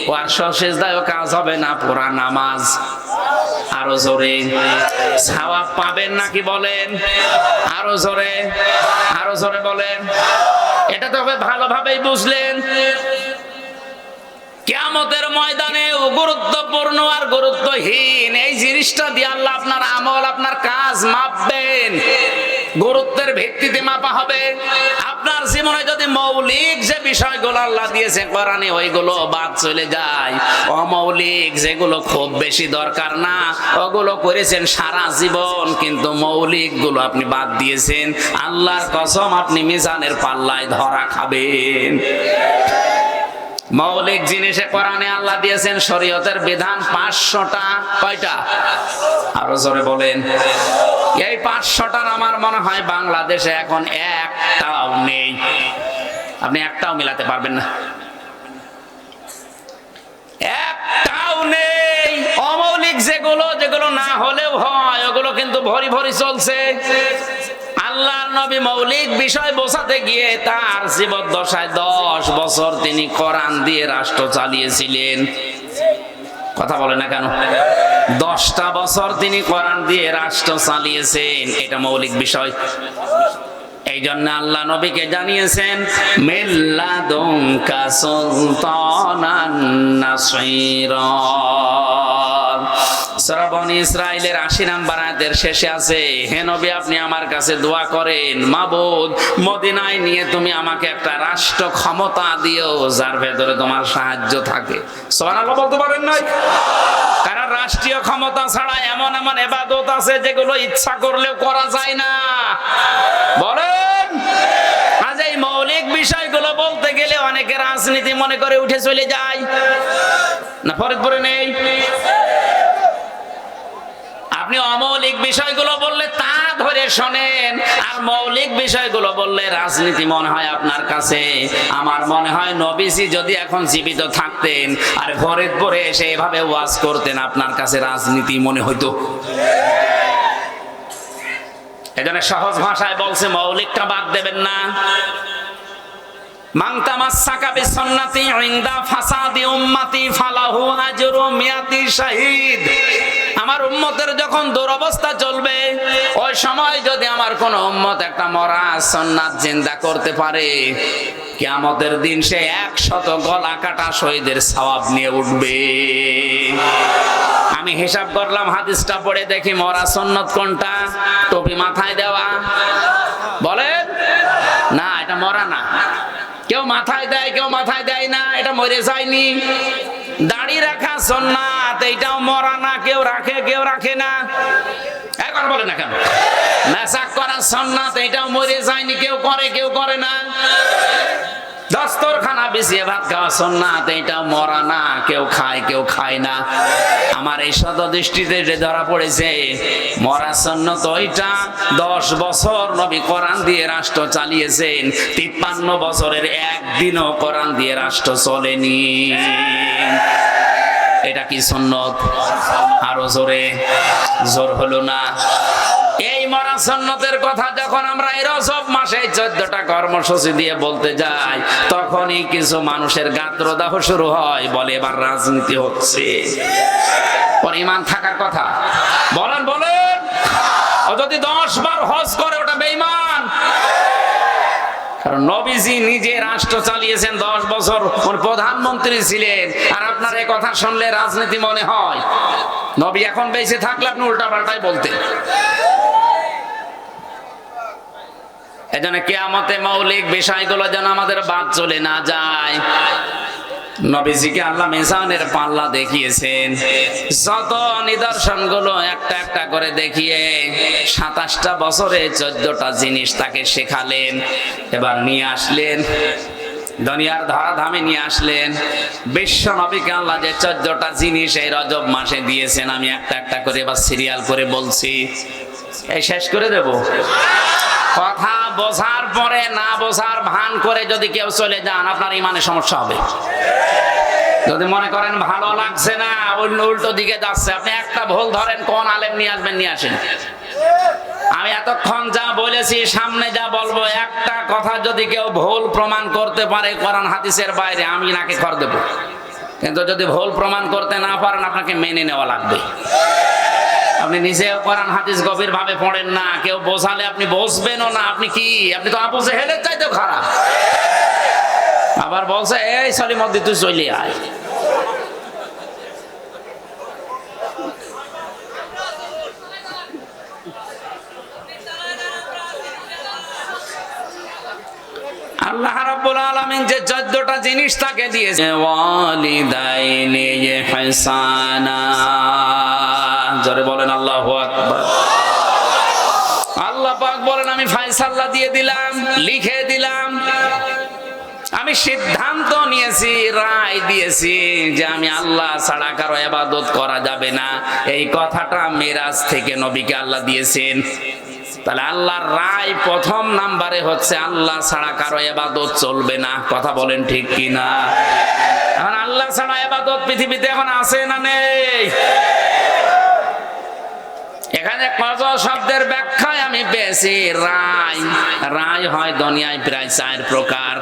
ও আর সসেজদায়ও কাজ হবে না, পুরা নামাজ। আরো জোরে সওয়াব পাবেন নাকি বলেন? আরো জোরে, আরো জোরে বলেন। এটা তবে ভালোভাবেই বুঝলেন। কিয়ামতের ময়দানে গুরুত্বপূর্ণ আর গুরুত্বহীন এই জিনিসটা দিয়ে আল্লাহ আপনার আমল, আপনার কাজ মাপবেন। গুরুত্বের ভিত্তিতে মাপা হবে। আপনার জীবনে যদি মৌলিক যে বিষয়গুলো আল্লাহ দিয়েছে কোরআনে ওইগুলো বাদ চলে যায়, অমৌলিক যেগুলো খুব বেশি দরকার না ওগুলো করেছেন সারা জীবন, কিন্তু মৌলিক গুলো আপনি বাদ দিয়েছেন, আল্লাহর কসম আপনি মিজানের পাল্লায় ধরা খাবেন। মৌলিক জিনিসে কোরআনে আল্লাহ দিয়েছেন শরীয়তের বিধান 500টা। কয়টা? আরো জোরে বলেন। এই 500টার আমার মনে হয় বাংলাদেশে এখন একটাও নেই। আপনি একটাও মিলাতে পারবেন না, একটাও নেই। অমৌলিক যেগুলো, যেগুলো না হলেও হয়, ওগুলো কিন্তু ভরি ভরি চলছে। আল্লাহর নবী মৌলিক বিষয় বোঝাতে গিয়ে তার জীবদ্দশায় 10 বছর তিনি কোরআন দিয়ে রাষ্ট্র চালিয়েছিলেন। কথা বলে না কেন? 10টা বছর তিনি কোরআন দিয়ে রাষ্ট্র চালিয়েছেন, এটা মৌলিক বিষয়। এই জন্য আল্লাহ নবীকে জানিয়েছেন মিল্লাদুনকা সুলতানান নাসীরা। সূরা বনী ইসরাঈলের 80 নম্বর আয়াতের শেষে আছে, হে নবী আপনি আমার কাছে দোয়া করেন, মাবুদ মদিনায় নিয়ে তুমি আমাকে একটা রাষ্ট্র ক্ষমতা দিও যার ভেতরে তোমার সাহায্য থাকে। সুবহানাল্লাহ বলতে পারেন নাই? কারণ রাষ্ট্রীয় ক্ষমতা ছাড়া এমন এমন ইবাদত আছে যেগুলো ইচ্ছা করলেও করা যায় না। বলেন। আজ এই মৌলিক বিষয়গুলো বলতে গেলে অনেকে রাজনীতি মনে করে উঠে চলে যায় না। ফরিদপুরে নেই? আপনি অমৌলিক বিষয়গুলো বললে তা ধরে শোনেন, আর মৌলিক বিষয়গুলো বললে রাজনীতি মনে হয় আপনার কাছে। আমার মনে হয় নবীজি যদি এখন জীবিত থাকতেন আর ফরিদপুরে এসে এভাবে ওয়াজ করতেন, আপনার কাছে রাজনীতি মনে হইতো। এজন্য সহজ ভাষায় বলছে মৌলিকটা বাদ দেবেন না। মান তামাসসাকা বিসুন্নতি ইনদা ফাসাদি উম্মতি ফালাহু আজরু মিয়াতি শাহীদ। আমার উম্মতের যখন দুরবস্থা চলবে, ওই সময় যদি আমার কোন উম্মত একটা মরা সুন্নাত জিন্দা করতে পারে, কিয়ামতের দিন সে 100 গলা কাটা শহীদের সওয়াব নিয়ে উঠবে। আমি হিসাব করলাম, হাদিসটা পড়ে দেখি মরা সুন্নাত কোনটা? টুপি মাথায় দেওয়া। বলেন না, এটা মরা না। কেউ মাথায় দেয়, কেউ মাথায় দেয় না, এটা মরে যায়নি। দাড়ি রাখা সুন্নাত, এইটাও মরা না, কেউ রাখে কেউ রাখে না। এখন বলে না কেন? মেসাক করা সুন্নাত, এইটাও মরে যায়নি, কেউ করে কেউ করে না। দস্তরখানা বিছিয়ে ভাত খাওয়া সুন্নাত, এইটাও মরা না, কেউ খায় কেউ খায় না। আমার এই শত দৃষ্টিতে যে ধরা পড়েছে মরা সুন্নাত ওইটা। 10 বছর নবী কোরআন দিয়ে রাষ্ট্র চালিয়েছেন, 53 বছরের একদিনও কোরআন দিয়ে রাষ্ট্র চলেনি। এটা কি সুন্নত? আরো জোরে, জোর হলো না? এই মরা সুন্নতের কথা যখন আমরা এই রজব মাসে 14টা কর্মসূচি দিয়ে বলতে যাই, তখনই কিছু মানুষের গাত্রদাহ শুরু হয়, বলে এবার রাজনীতি হচ্ছে। ওর ঈমান থাকার কথা বলেন বলেন। ও যদি 10 বার হজ করে ওটা বেঈমান। কারণ নবীজি নিজে রাষ্ট্র চালিয়েছেন 10 বছর, প্রধানমন্ত্রী ছিলেন, আর আপনার এই কথা শুনলে রাজনীতি মনে হয়? নবী এখন বেঁচে থাকলে আপনি উল্টাপাল্টাই বলতেন। এজন্য কিয়ামতে মৌলিক বিষয়গুলো যেন আমাদের বাদ চলে না যায়। নবীজিকে আল্লাহ মিজানের পাল্লা দেখিয়েছেন, যত নিদর্শনগুলো একটা একটা করে দেখিয়ে 27টা বছরে 14টা জিনিস তাকে শেখালেন। এবার নিয়ে আসলেন দুনিয়ার ধরাধামে নিয়ে আসলেন বিশ্ব নবীকে আল্লাহ যে 14টা জিনিস এই রজব মাসে দিয়েছেন, আমি একটা একটা করে এবার সিরিয়াল করে বলছি। এই শেষ করে দেব। কথা বোঝার পরে না বোঝার ভান করে যদি কেউ চলে যান, আপনার ঈমানে সমস্যা হবে। যদি মনে করেন ভালো লাগছে না, অন্য উল্টো দিকে যাচ্ছে, আপনি একটা ভুল ধরেন, কোন আলেম নিয়ে আসবেন, নিয়ে আসেন। আমি এতক্ষণ যা বলেছি, সামনে যা বলবো, একটা কথা যদি কেউ ভুল প্রমাণ করতে পারে কোরআন হাদিসের বাইরে, আমি নাকে খড় দেব। কিন্তু যদি ভুল প্রমাণ করতে না পারেন, আপনাকে মেনে নেওয়া লাগবে। আপনি নিজেও কোরআন হাদিস গভীর ভাবে পড়েন না, কেউ বোঝালে আপনি বসবেনও না। আপনি কি, আপনি তো আবু জেহেলের চাইতেও খারাপ। আবার বলছে এই সলিমদ্দি তুই চলে আয়। আল্লাহ রাব্বুল আলামিন যে 14টা জিনিস তাকে দিয়েছে, ওয়ালিদাইনি ইহসানা, জোরে বলেন আল্লাহু আকবার। আল্লাহ পাক বলেন আমি ফয়সালা দিয়ে দিলাম, লিখে দিলাম, আমি সিদ্ধান্ত নিয়েছি, রায় দিয়েছি যে আমি আল্লাহ ছাড়া কারো ইবাদত করা যাবে না। এই কথাটা মিরাজ থেকে নবীকে আল্লাহ দিয়েছেন। তাহলে আল্লাহর রায় প্রথম নাম্বারে হচ্ছে আল্লাহ ছাড়া কারো ইবাদত চলবে না। কথা বলেন ঠিক কি না? এখন আল্লাহ ছাড়া ইবাদত পৃথিবীতে এখন আছে না নেই? এখানে কজ শব্দের ব্যাখ্যায় আমি পেয়েছি রায়। রায় হয় দুনিয়ায় প্রায় 4 প্রকার।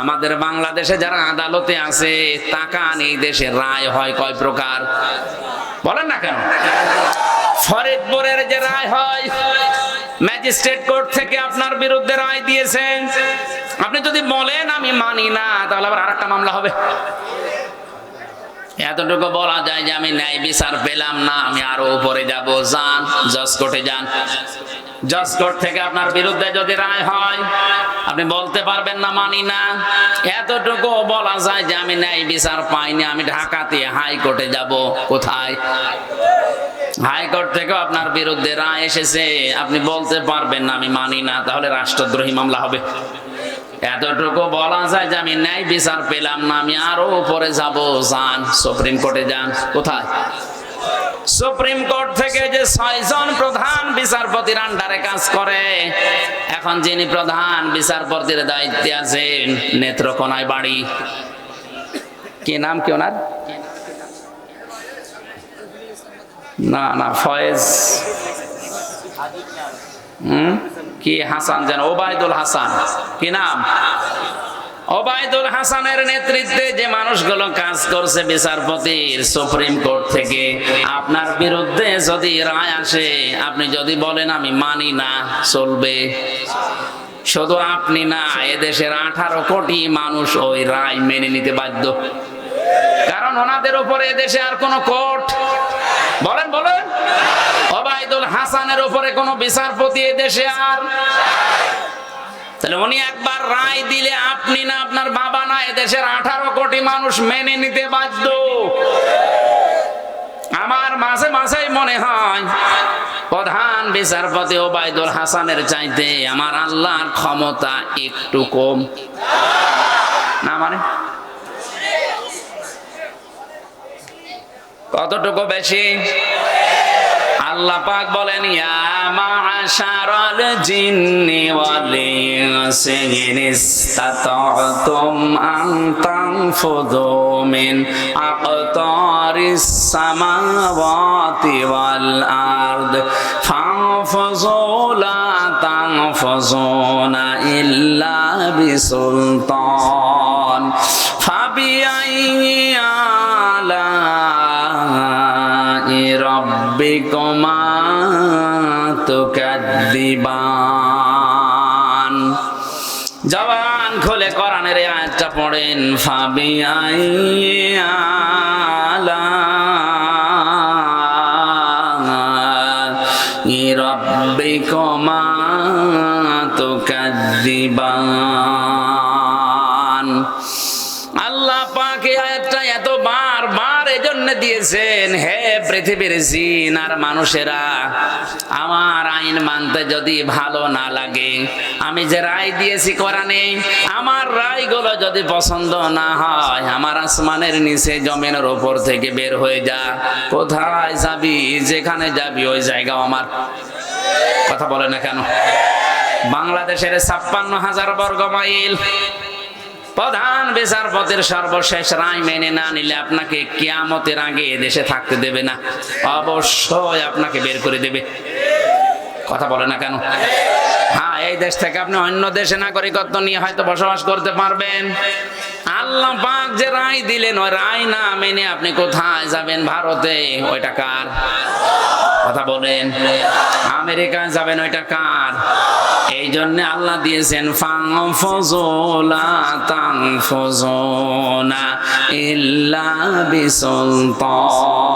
আমাদের বাংলাদেশে যারা আদালতে আছে, তাকান এই দেশে রায় হয় কয় প্রকার বলেন না কেন? ফরিদপুরের যে রায় হয়, ম্যাজিস্ট্রেট কোর্ট থেকে আপনার বিরুদ্ধে রায় দিয়েছেন, আপনি যদি বলেন আমি মানি না, তাহলে আবার আরেকটা মামলা হবে। এতটুকু বলা যায় যে আমি ন্যায় বিচার পেলাম না, আমি আরো উপরে যাব, যান জজ কোর্টে যান। জজ কোর্ট থেকে আপনার বিরুদ্ধে যদি রায় হয়, আপনি বলতে পারবেন না মানি না। এতটুকু বলা যায় যে আমি ন্যায় বিচার পাইনি, আমি ঢাকাতে হাইকোর্টে যাব। কোথায়? হাইকোর্ট থেকে আপনার বিরুদ্ধে রায় এসেছে, আপনি বলতে পারবেন না আমি মানি না, তাহলে রাষ্ট্রদ্রোহী মামলা হবে। এতটুকু বলা যায় যে আমি ন্যায় বিচার পেলাম না, আমি আরো উপরে যাব, যান সুপ্রিম কোর্টে যান। কোথায়? সুপ্রিম কোর্ট থেকে যে 6 জন প্রধান বিচারপতির আন্ডারে কাজ করে, এখন যিনি প্রধান বিচারপতির দায়িত্বে আছেন, নেত্রকোনায় বাড়ি। কি নাম কি ওনার? না না, ফয়েজ কি হাসান, যেন ওবায়দুল হাসান। কি নাম? ওবায়দুল হাসানের নেতৃত্বে যে মানুষগুলো কাজ করছে বিচারপতির সুপ্রিম কোর্ট থেকে, আপনার বিরুদ্ধে যদি রায় আসে, আপনি যদি বলেন আমি মানি না, চলবে। শুধু আপনি না, এদেশের 18 কোটি মানুষ ওই রায় মেনে নিতে বাধ্য। কারণ ওনাদের উপরে এদেশে আর কোন কোর্ট, বলেন বলেন, ওবায়দুল হাসানের উপরে কোন বিচারপতি এদেশে আর, তাহলে উনি একবার রায় দিলে আপনি না, আপনার বাবা না, এদেশের 18 কোটি মানুষ মেনে নিতে বাধ্য। আমার মাঝে মাঝেই মনে হয় প্রধান বিচারপতি ওবায়দুল হাসানের চাইতে আমার আল্লাহর ক্ষমতা একটু কম না? মানে কতটুকু বেশি? আল্লাহ পাক বলেন ইয়া মা'শারাল জিন্নি ওয়াল ইনসি ইন ইসতাতা'তুম আন তানফুযু মিন আকতারিস সামাওয়াতি ওয়াল আরদ فانفضوا لا تنفضون إلا بسلطان فبأي آلاء ربكما تكذبان জবান খুলে কোরআনের এই আয়াতটা পড়েন ফাবিআই আলাই রাব্বিকুমা তুকাযযিবান আল্লাহ পাক এই আয়াতটা এত বারবার এজন্য দিয়েছেন, হে পৃথিবীর জিন আর মানুষেরা, আমার আইন মানতে যদি ভালো না লাগে, আমি যে রায় দিয়েছি কোরআনে, আমার রায়গুলো যদি পছন্দ না হয়, আমার আসমানের নিচে জমিনের উপর থেকে বের হয়ে যা। কোথায় যাবি? যেখানে যাবি ওই জায়গা আমার। কথা বলে না কেন? বাংলাদেশের 56,000 বর্গ মাইল, প্রধান বিচারপতির সর্বশেষ রায় মেনে না নিলে আপনাকে কিয়ামতের আগে দেশে থাকতে দেবে না, অবশ্যই আপনাকে বের করে দেবে। কথা বলে না কেন? হ্যাঁ, এই দেশ থেকে আপনি অন্য দেশে নাগরিকত্ব নিয়ে হয়তো বসবাস করতে পারবেন। আল্লাহ পাক যে রায় দিলেন, ওই রায় না মেনে আপনি কোথায় যাবেন? ভারতে, ওইটা কার? কথা বলেন। আমেরিকায় যাবেন, ওইটা কার? এই জন্য আল্লাহ দিয়েছেন ফানফুযুলা তানফুযুনা ইল্লা বিসুলতান।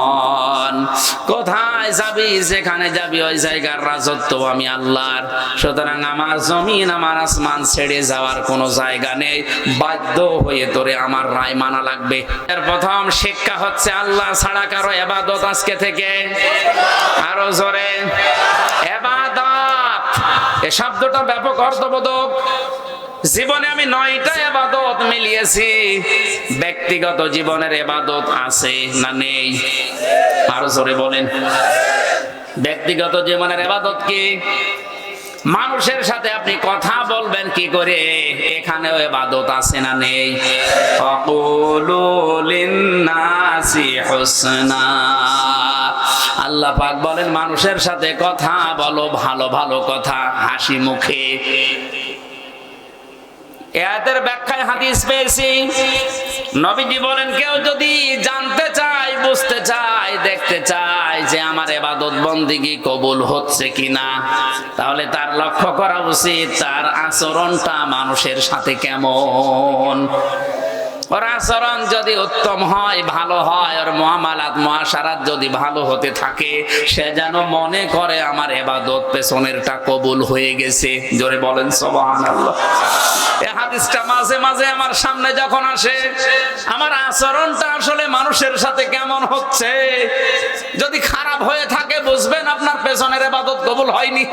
কোথায় যাবি? যেখানে যাবি ওই জায়গার রাজত্ব আমি আল্লাহর। সুতরাং আমার জমিন আমার আসমান ছেড়ে যাওয়ার কোনো জায়গা নেই, বাধ্য হয়ে তোরে আমার রায় মানা লাগবে। এর প্রথম শিক্ষা হচ্ছে আল্লাহ ছাড়া কারো ইবাদত আজকে থেকে। আরো জোরে, ইবাদত এই শব্দটা ব্যাপক অর্থবোধক। জীবনে আমি 9টা ইবাদত মিলিয়েছি। ব্যক্তিগত জীবনের ইবাদত আছে না নেই? আরো জোরে বলেন। ব্যক্তিগত জীবনের ইবাদত কি? মানুষের সাথে আপনি কথা বলবেন কি করে, এখানেও ইবাদত আছে না নেই? ফাকুলু লিন-নাসি হুসনা। আল্লাহ পাক বলেন মানুষের সাথে কথা বলো ভালো ভালো কথা, হাসি মুখে। এদের ব্যাখ্যায় হাদিস পেয়েছি, নবীজি বলেন কেউ যদি জানতে চায়, বুঝতে চায়, দেখতে চায় যে আমার ইবাদত বন্দেগী কবুল হচ্ছে কিনা, তাহলে তার লক্ষ্য করা উচিত তার আচরণটা মানুষের সাথে কেমন। ওর আচরণ যদি উত্তম হয়, ভালো হয়, ওর মুআমালাত মুআশারাত যদি ভালো হতে থাকে, সে যেন মনে করে আমার ইবাদত পেছনেরটা কবুল হয়ে গেছে। জোরে বলেন সুবহানাল্লাহ। এই হাদিসটা মাঝে মাঝে আমার সামনে যখন আসে, আমার আচরণটা আসলে মানুষের সাথে কেমন হচ্ছে, যদি খারাপ হয়ে থাকে বুঝবেন আপনার পেছনের ইবাদত কবুল হয়নি।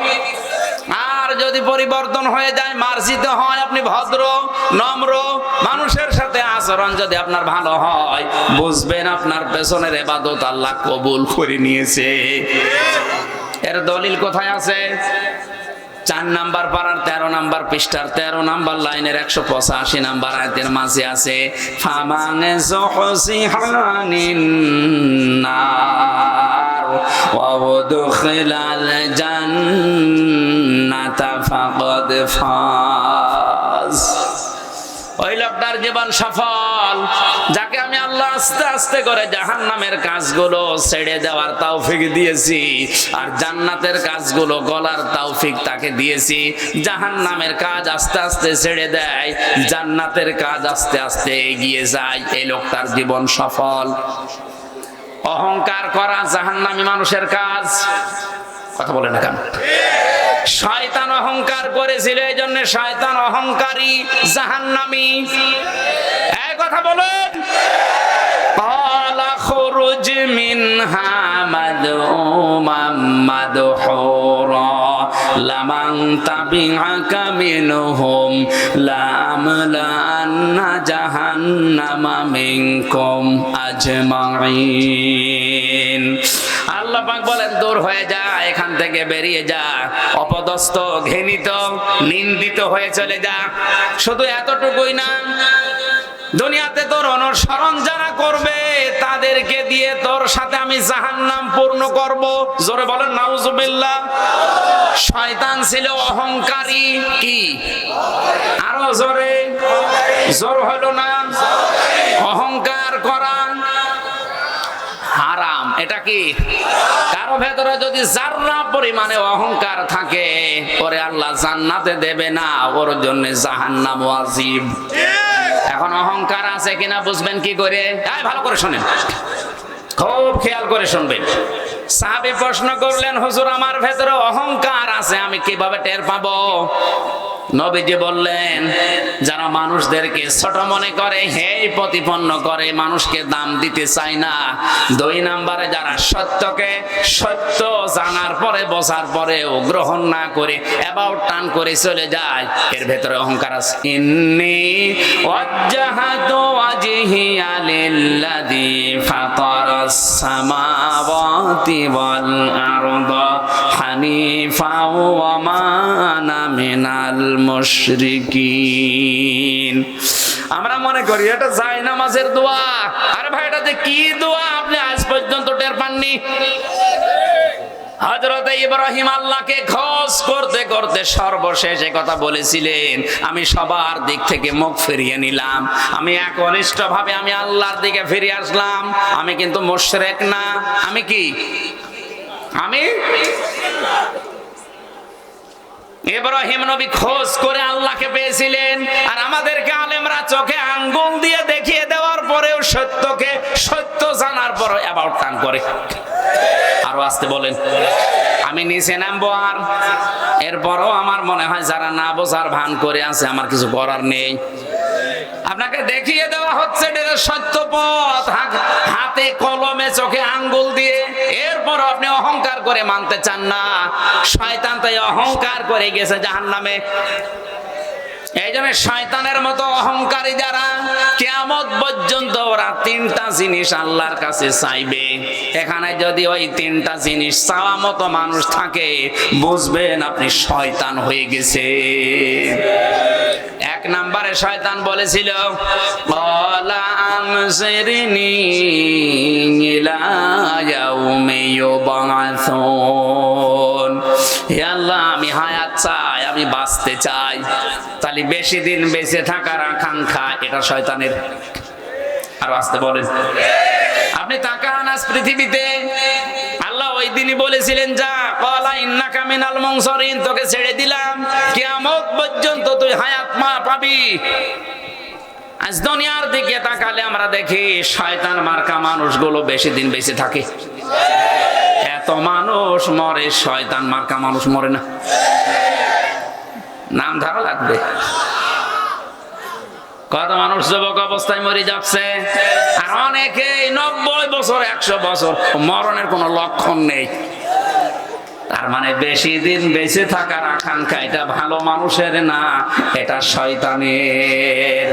আর যদি পরিবর্তন হয়ে যায়, মার্জিত হয়, আপনি ভদ্র নম্র, মানুষের সাথে আচরণ যদি আপনার ভালো হয়, বুঝবেন আপনার পেছনের ইবাদত আল্লাহ কবুল করে নিয়েছে। এর দলিল কোথায় আছে? 4 নাম্বার পারার 13 নাম্বার পৃষ্ঠার 13 নাম্বার লাইনের 185 নাম্বার আয়াতের মাঝে আছে ফামান যুহসিহানিন নার ওয়া উদখিলাল জান্নাতা ফাকাদ ফাজ। ওই লোকটার জীবন সফল যাকে আমি আল্লাহ আস্তে আস্তে করে জাহান্নামের কাজগুলো ছেড়ে দেওয়ার তৌফিক দিয়েছি, আর জান্নাতের কাজগুলো গলার তৌফিক তাকে দিয়েছি। জাহান্নামের কাজ আস্তে আস্তে ছেড়ে দেয়, জান্নাতের কাজ আস্তে আস্তে এগিয়ে যায়। এই লোকটার জীবন সফল। অহংকার করা জাহান্নামী মানুষের কাজ। কথা বলে না কেন? শয়তান অহংকার করেছিল, এই জন্য শয়তান অহংকারী, জাহান্নামী। এই কথা বলুন। ক্বালা খুরুজ মিনহা মাদউমান মাদহুরা লামান তাবিআকা মিনহুম লামলাআন্না জাহান্নামা মিনকুম আজমাইন। আল্লাহ পাক বলেন দূর হয়ে যা, এখান থেকে বেরিয়ে যা, অপদস্থ, ঘৃণিত, নিন্দিত হয়ে চলে যা। শুধু এতটুকুই না, দুনিয়াতে তোর অনুসরণ যারা করবে তাদেরকে দিয়ে তোর সাথে আমি জাহান্নাম পূর্ণ করব। জোরে বলেন নাউজুবিল্লাহ। শয়তান ছিল অহংকারী। কি আরো জোরে? জোর হলো না? অহংকার করা হারাম। এটা কি? কারো ভেতরে যদি যাররা পরিমাণে অহংকার থাকে ওরে আল্লাহ জান্নাতে দেবে না, ওর জন্য জাহান্নাম ওয়াজিব। এখন অহংকার আছে কিনা বুঝবেন কি করে? ভালো করে শোনেন, খুব খেয়াল করে শুনবেন। সাহাবী প্রশ্ন করলেন, হুজুর আমার ভেতরে অহংকার আছে, আমি কিভাবে টের পাবো? নবীজি বললেন, যারা মানুষদেরকে ছোট মনে করে, হেয় প্রতিপন্ন করে, মানুষকে দাম দিতে চায় না। 2 নম্বরে যারা সত্যকে সত্য জানার পরে বোঝার পরেও গ্রহণ না করে অ্যাবাউট টান করে চলে যায়, এর ভেতরে অহংকার আছে। ইন্নী ওয়াজ্জাহাতু ওয়াজহিয়া লিল্লাযী ফাতারাস সামাওয়াতি ওয়াল আরদা হানিফা ওয়া মা আনা মিনাল মুশরিকিন। আমরা মনে করি এটা জায়নামাজের দোয়া। আরে ভাই, এটা যে কি দোয়া আপনি আজ পর্যন্ত টের পাননি? হযরত ইব্রাহিম আল্লাহকে খোঁজ করতে করতে সর্বশেষ এই কথা বলেছিলেন, আমি সবার দিক থেকে মুখ ফিরিয়ে নিলাম, আমি একনিষ্ঠভাবে আমি আল্লাহর দিকে ফিরে আসলাম। আমি কিন্তু মুশরিক না। আমি কি? আমি ইব্রাহিম নবী খোঁজ করে আল্লাহকে পেয়েছিলেন, আর আমাদেরকে আলেমরা চোখে আঙ্গুল দিয়ে দেখিয়ে দেওয়ার পরেও সত্যকে সত্য জানার পরে অ্যাবাউট টান করে। আরো আসতে বলেন, আমি নিচে নামবো। আর এরপরও আমার মনে হয় যারা না বোঝার ভান করে আছে, আমার কিছু করার নেই। আপনাকে দেখিয়ে দেওয়া হচ্ছে এটা সত্য পথ, হাতে কলমে চোখে আঙ্গুল দিয়ে, এরপর আপনি অহংকার করে মানতে চান না। শয়তান তাই অহংকার করে গেছে জাহান্নামে। এই জন্য শয়তানের মতো অহংকারী যারা, কিয়ামত পর্যন্ত ওরা 3টা জিনিস আল্লাহর কাছে চাইবে। এখানে যদি ওই 3টা জিনিস চাওয়া মতো মানুষ থাকে, বুঝবেন আপনি শয়তান হয়ে গেছে। 1 নম্বরে শয়তান বলেছিল, ক্বালা আমসিরনি ইলা ইয়াউমি ইউবআসুন। হে আল্লাহ, আমি হায়াত চাই, আমি বাঁচতে চাই। তাহলে বেশি দিন বেঁচে থাকার আকাঙ্ক্ষা, এটা শয়তানের। আর আসতে বলেন, আপনি তাকান আজ পৃথিবীতে, আল্লাহ ওই দিনই বলেছিলেন, যা ক্বালা ইন্নাকা মিনাল মুনসারিন, তোকে ছেড়ে দিলাম, কিয়ামত পর্যন্ত তুই হায়াত পাবি। আজ দুনিয়ার দিকে তাকালে আমরা দেখি শয়তান মার্কা মানুষগুলো বেশি দিন বেঁচে থাকে। এত মানুষ মরে, শয়তান মার্কা মানুষ মরে না। নাম ধরা লাগবে। কত মানুষ যুবক অবস্থায় মরে যাচ্ছে, আর অনেকে 90 বছর 100 বছর, মরণের কোনো লক্ষণ নেই। তার মানে বেশি দিন বেঁচে থাকার আকাঙ্ক্ষা এটা ভালো মানুষের না, এটা শয়তানের।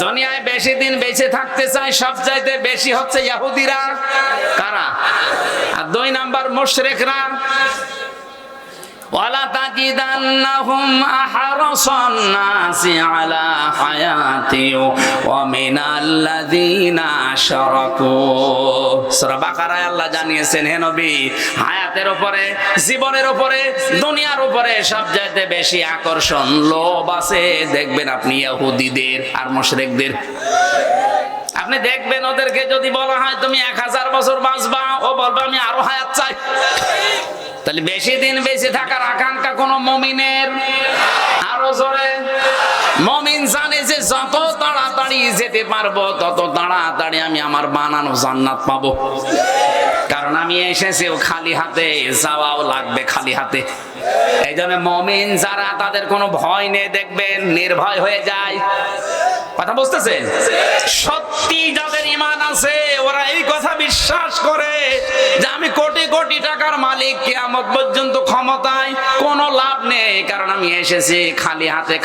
দুনিয়ায় বেশি দিন বেঁচে থাকতে চায় সবচাইতে বেশি হচ্ছে ইহুদিরা। কারা? আর 2 নাম্বার মুশরিকরা। ওয়ালা তাজিদান্নাহুম আহরাসান নাসি আলা হায়াতি ওয়া মিনাল্লাযিনা আশরাকু। সূরা বাকারায় আল্লাহ জানিয়েছেন, হে নবী, হায়াতের উপরে, জীবনের উপরে, দুনিয়ার উপরে সবচাইতে বেশি আকর্ষণ, লোভ আছে দেখবেন আপনি ইহুদিদের আর মুশরিকদের। আপনি দেখবেন ওদেরকে যদি বলা হয় তুমি 1000 বছর বাঁচবা, ও বলবে আমি আরো হায়াত চাই। তাহলে বেশি দিন বেঁচে থাকার আকাঙ্ক্ষা কোন মুমিনের? আরো জোরে। মুমিন জানে যে যত তাড়াতাড়ি যেতে পারবো তত তাড়াতাড়ি আমি আমার বানানো জান্নাত পাবো, কারণ আমি এসেছি খালি হাতে, যাওয়াও লাগবে খালি হাতে। এই জন্য মুমিন যারা, তাদের কোনো ভয় নেই, দেখবেন নির্ভয় হয়ে যায়। কথা বুঝতেছেন? সত্যি যাদের ঈমান আছে ওরা এই কথা বিশ্বাস করে যে আমি কোটি কোটি টাকার মালিক, কিয়ামত পর্যন্ত ক্ষমতায় কোনো লাভ নেই, কারণ আমি এসেছি খালি হাতে।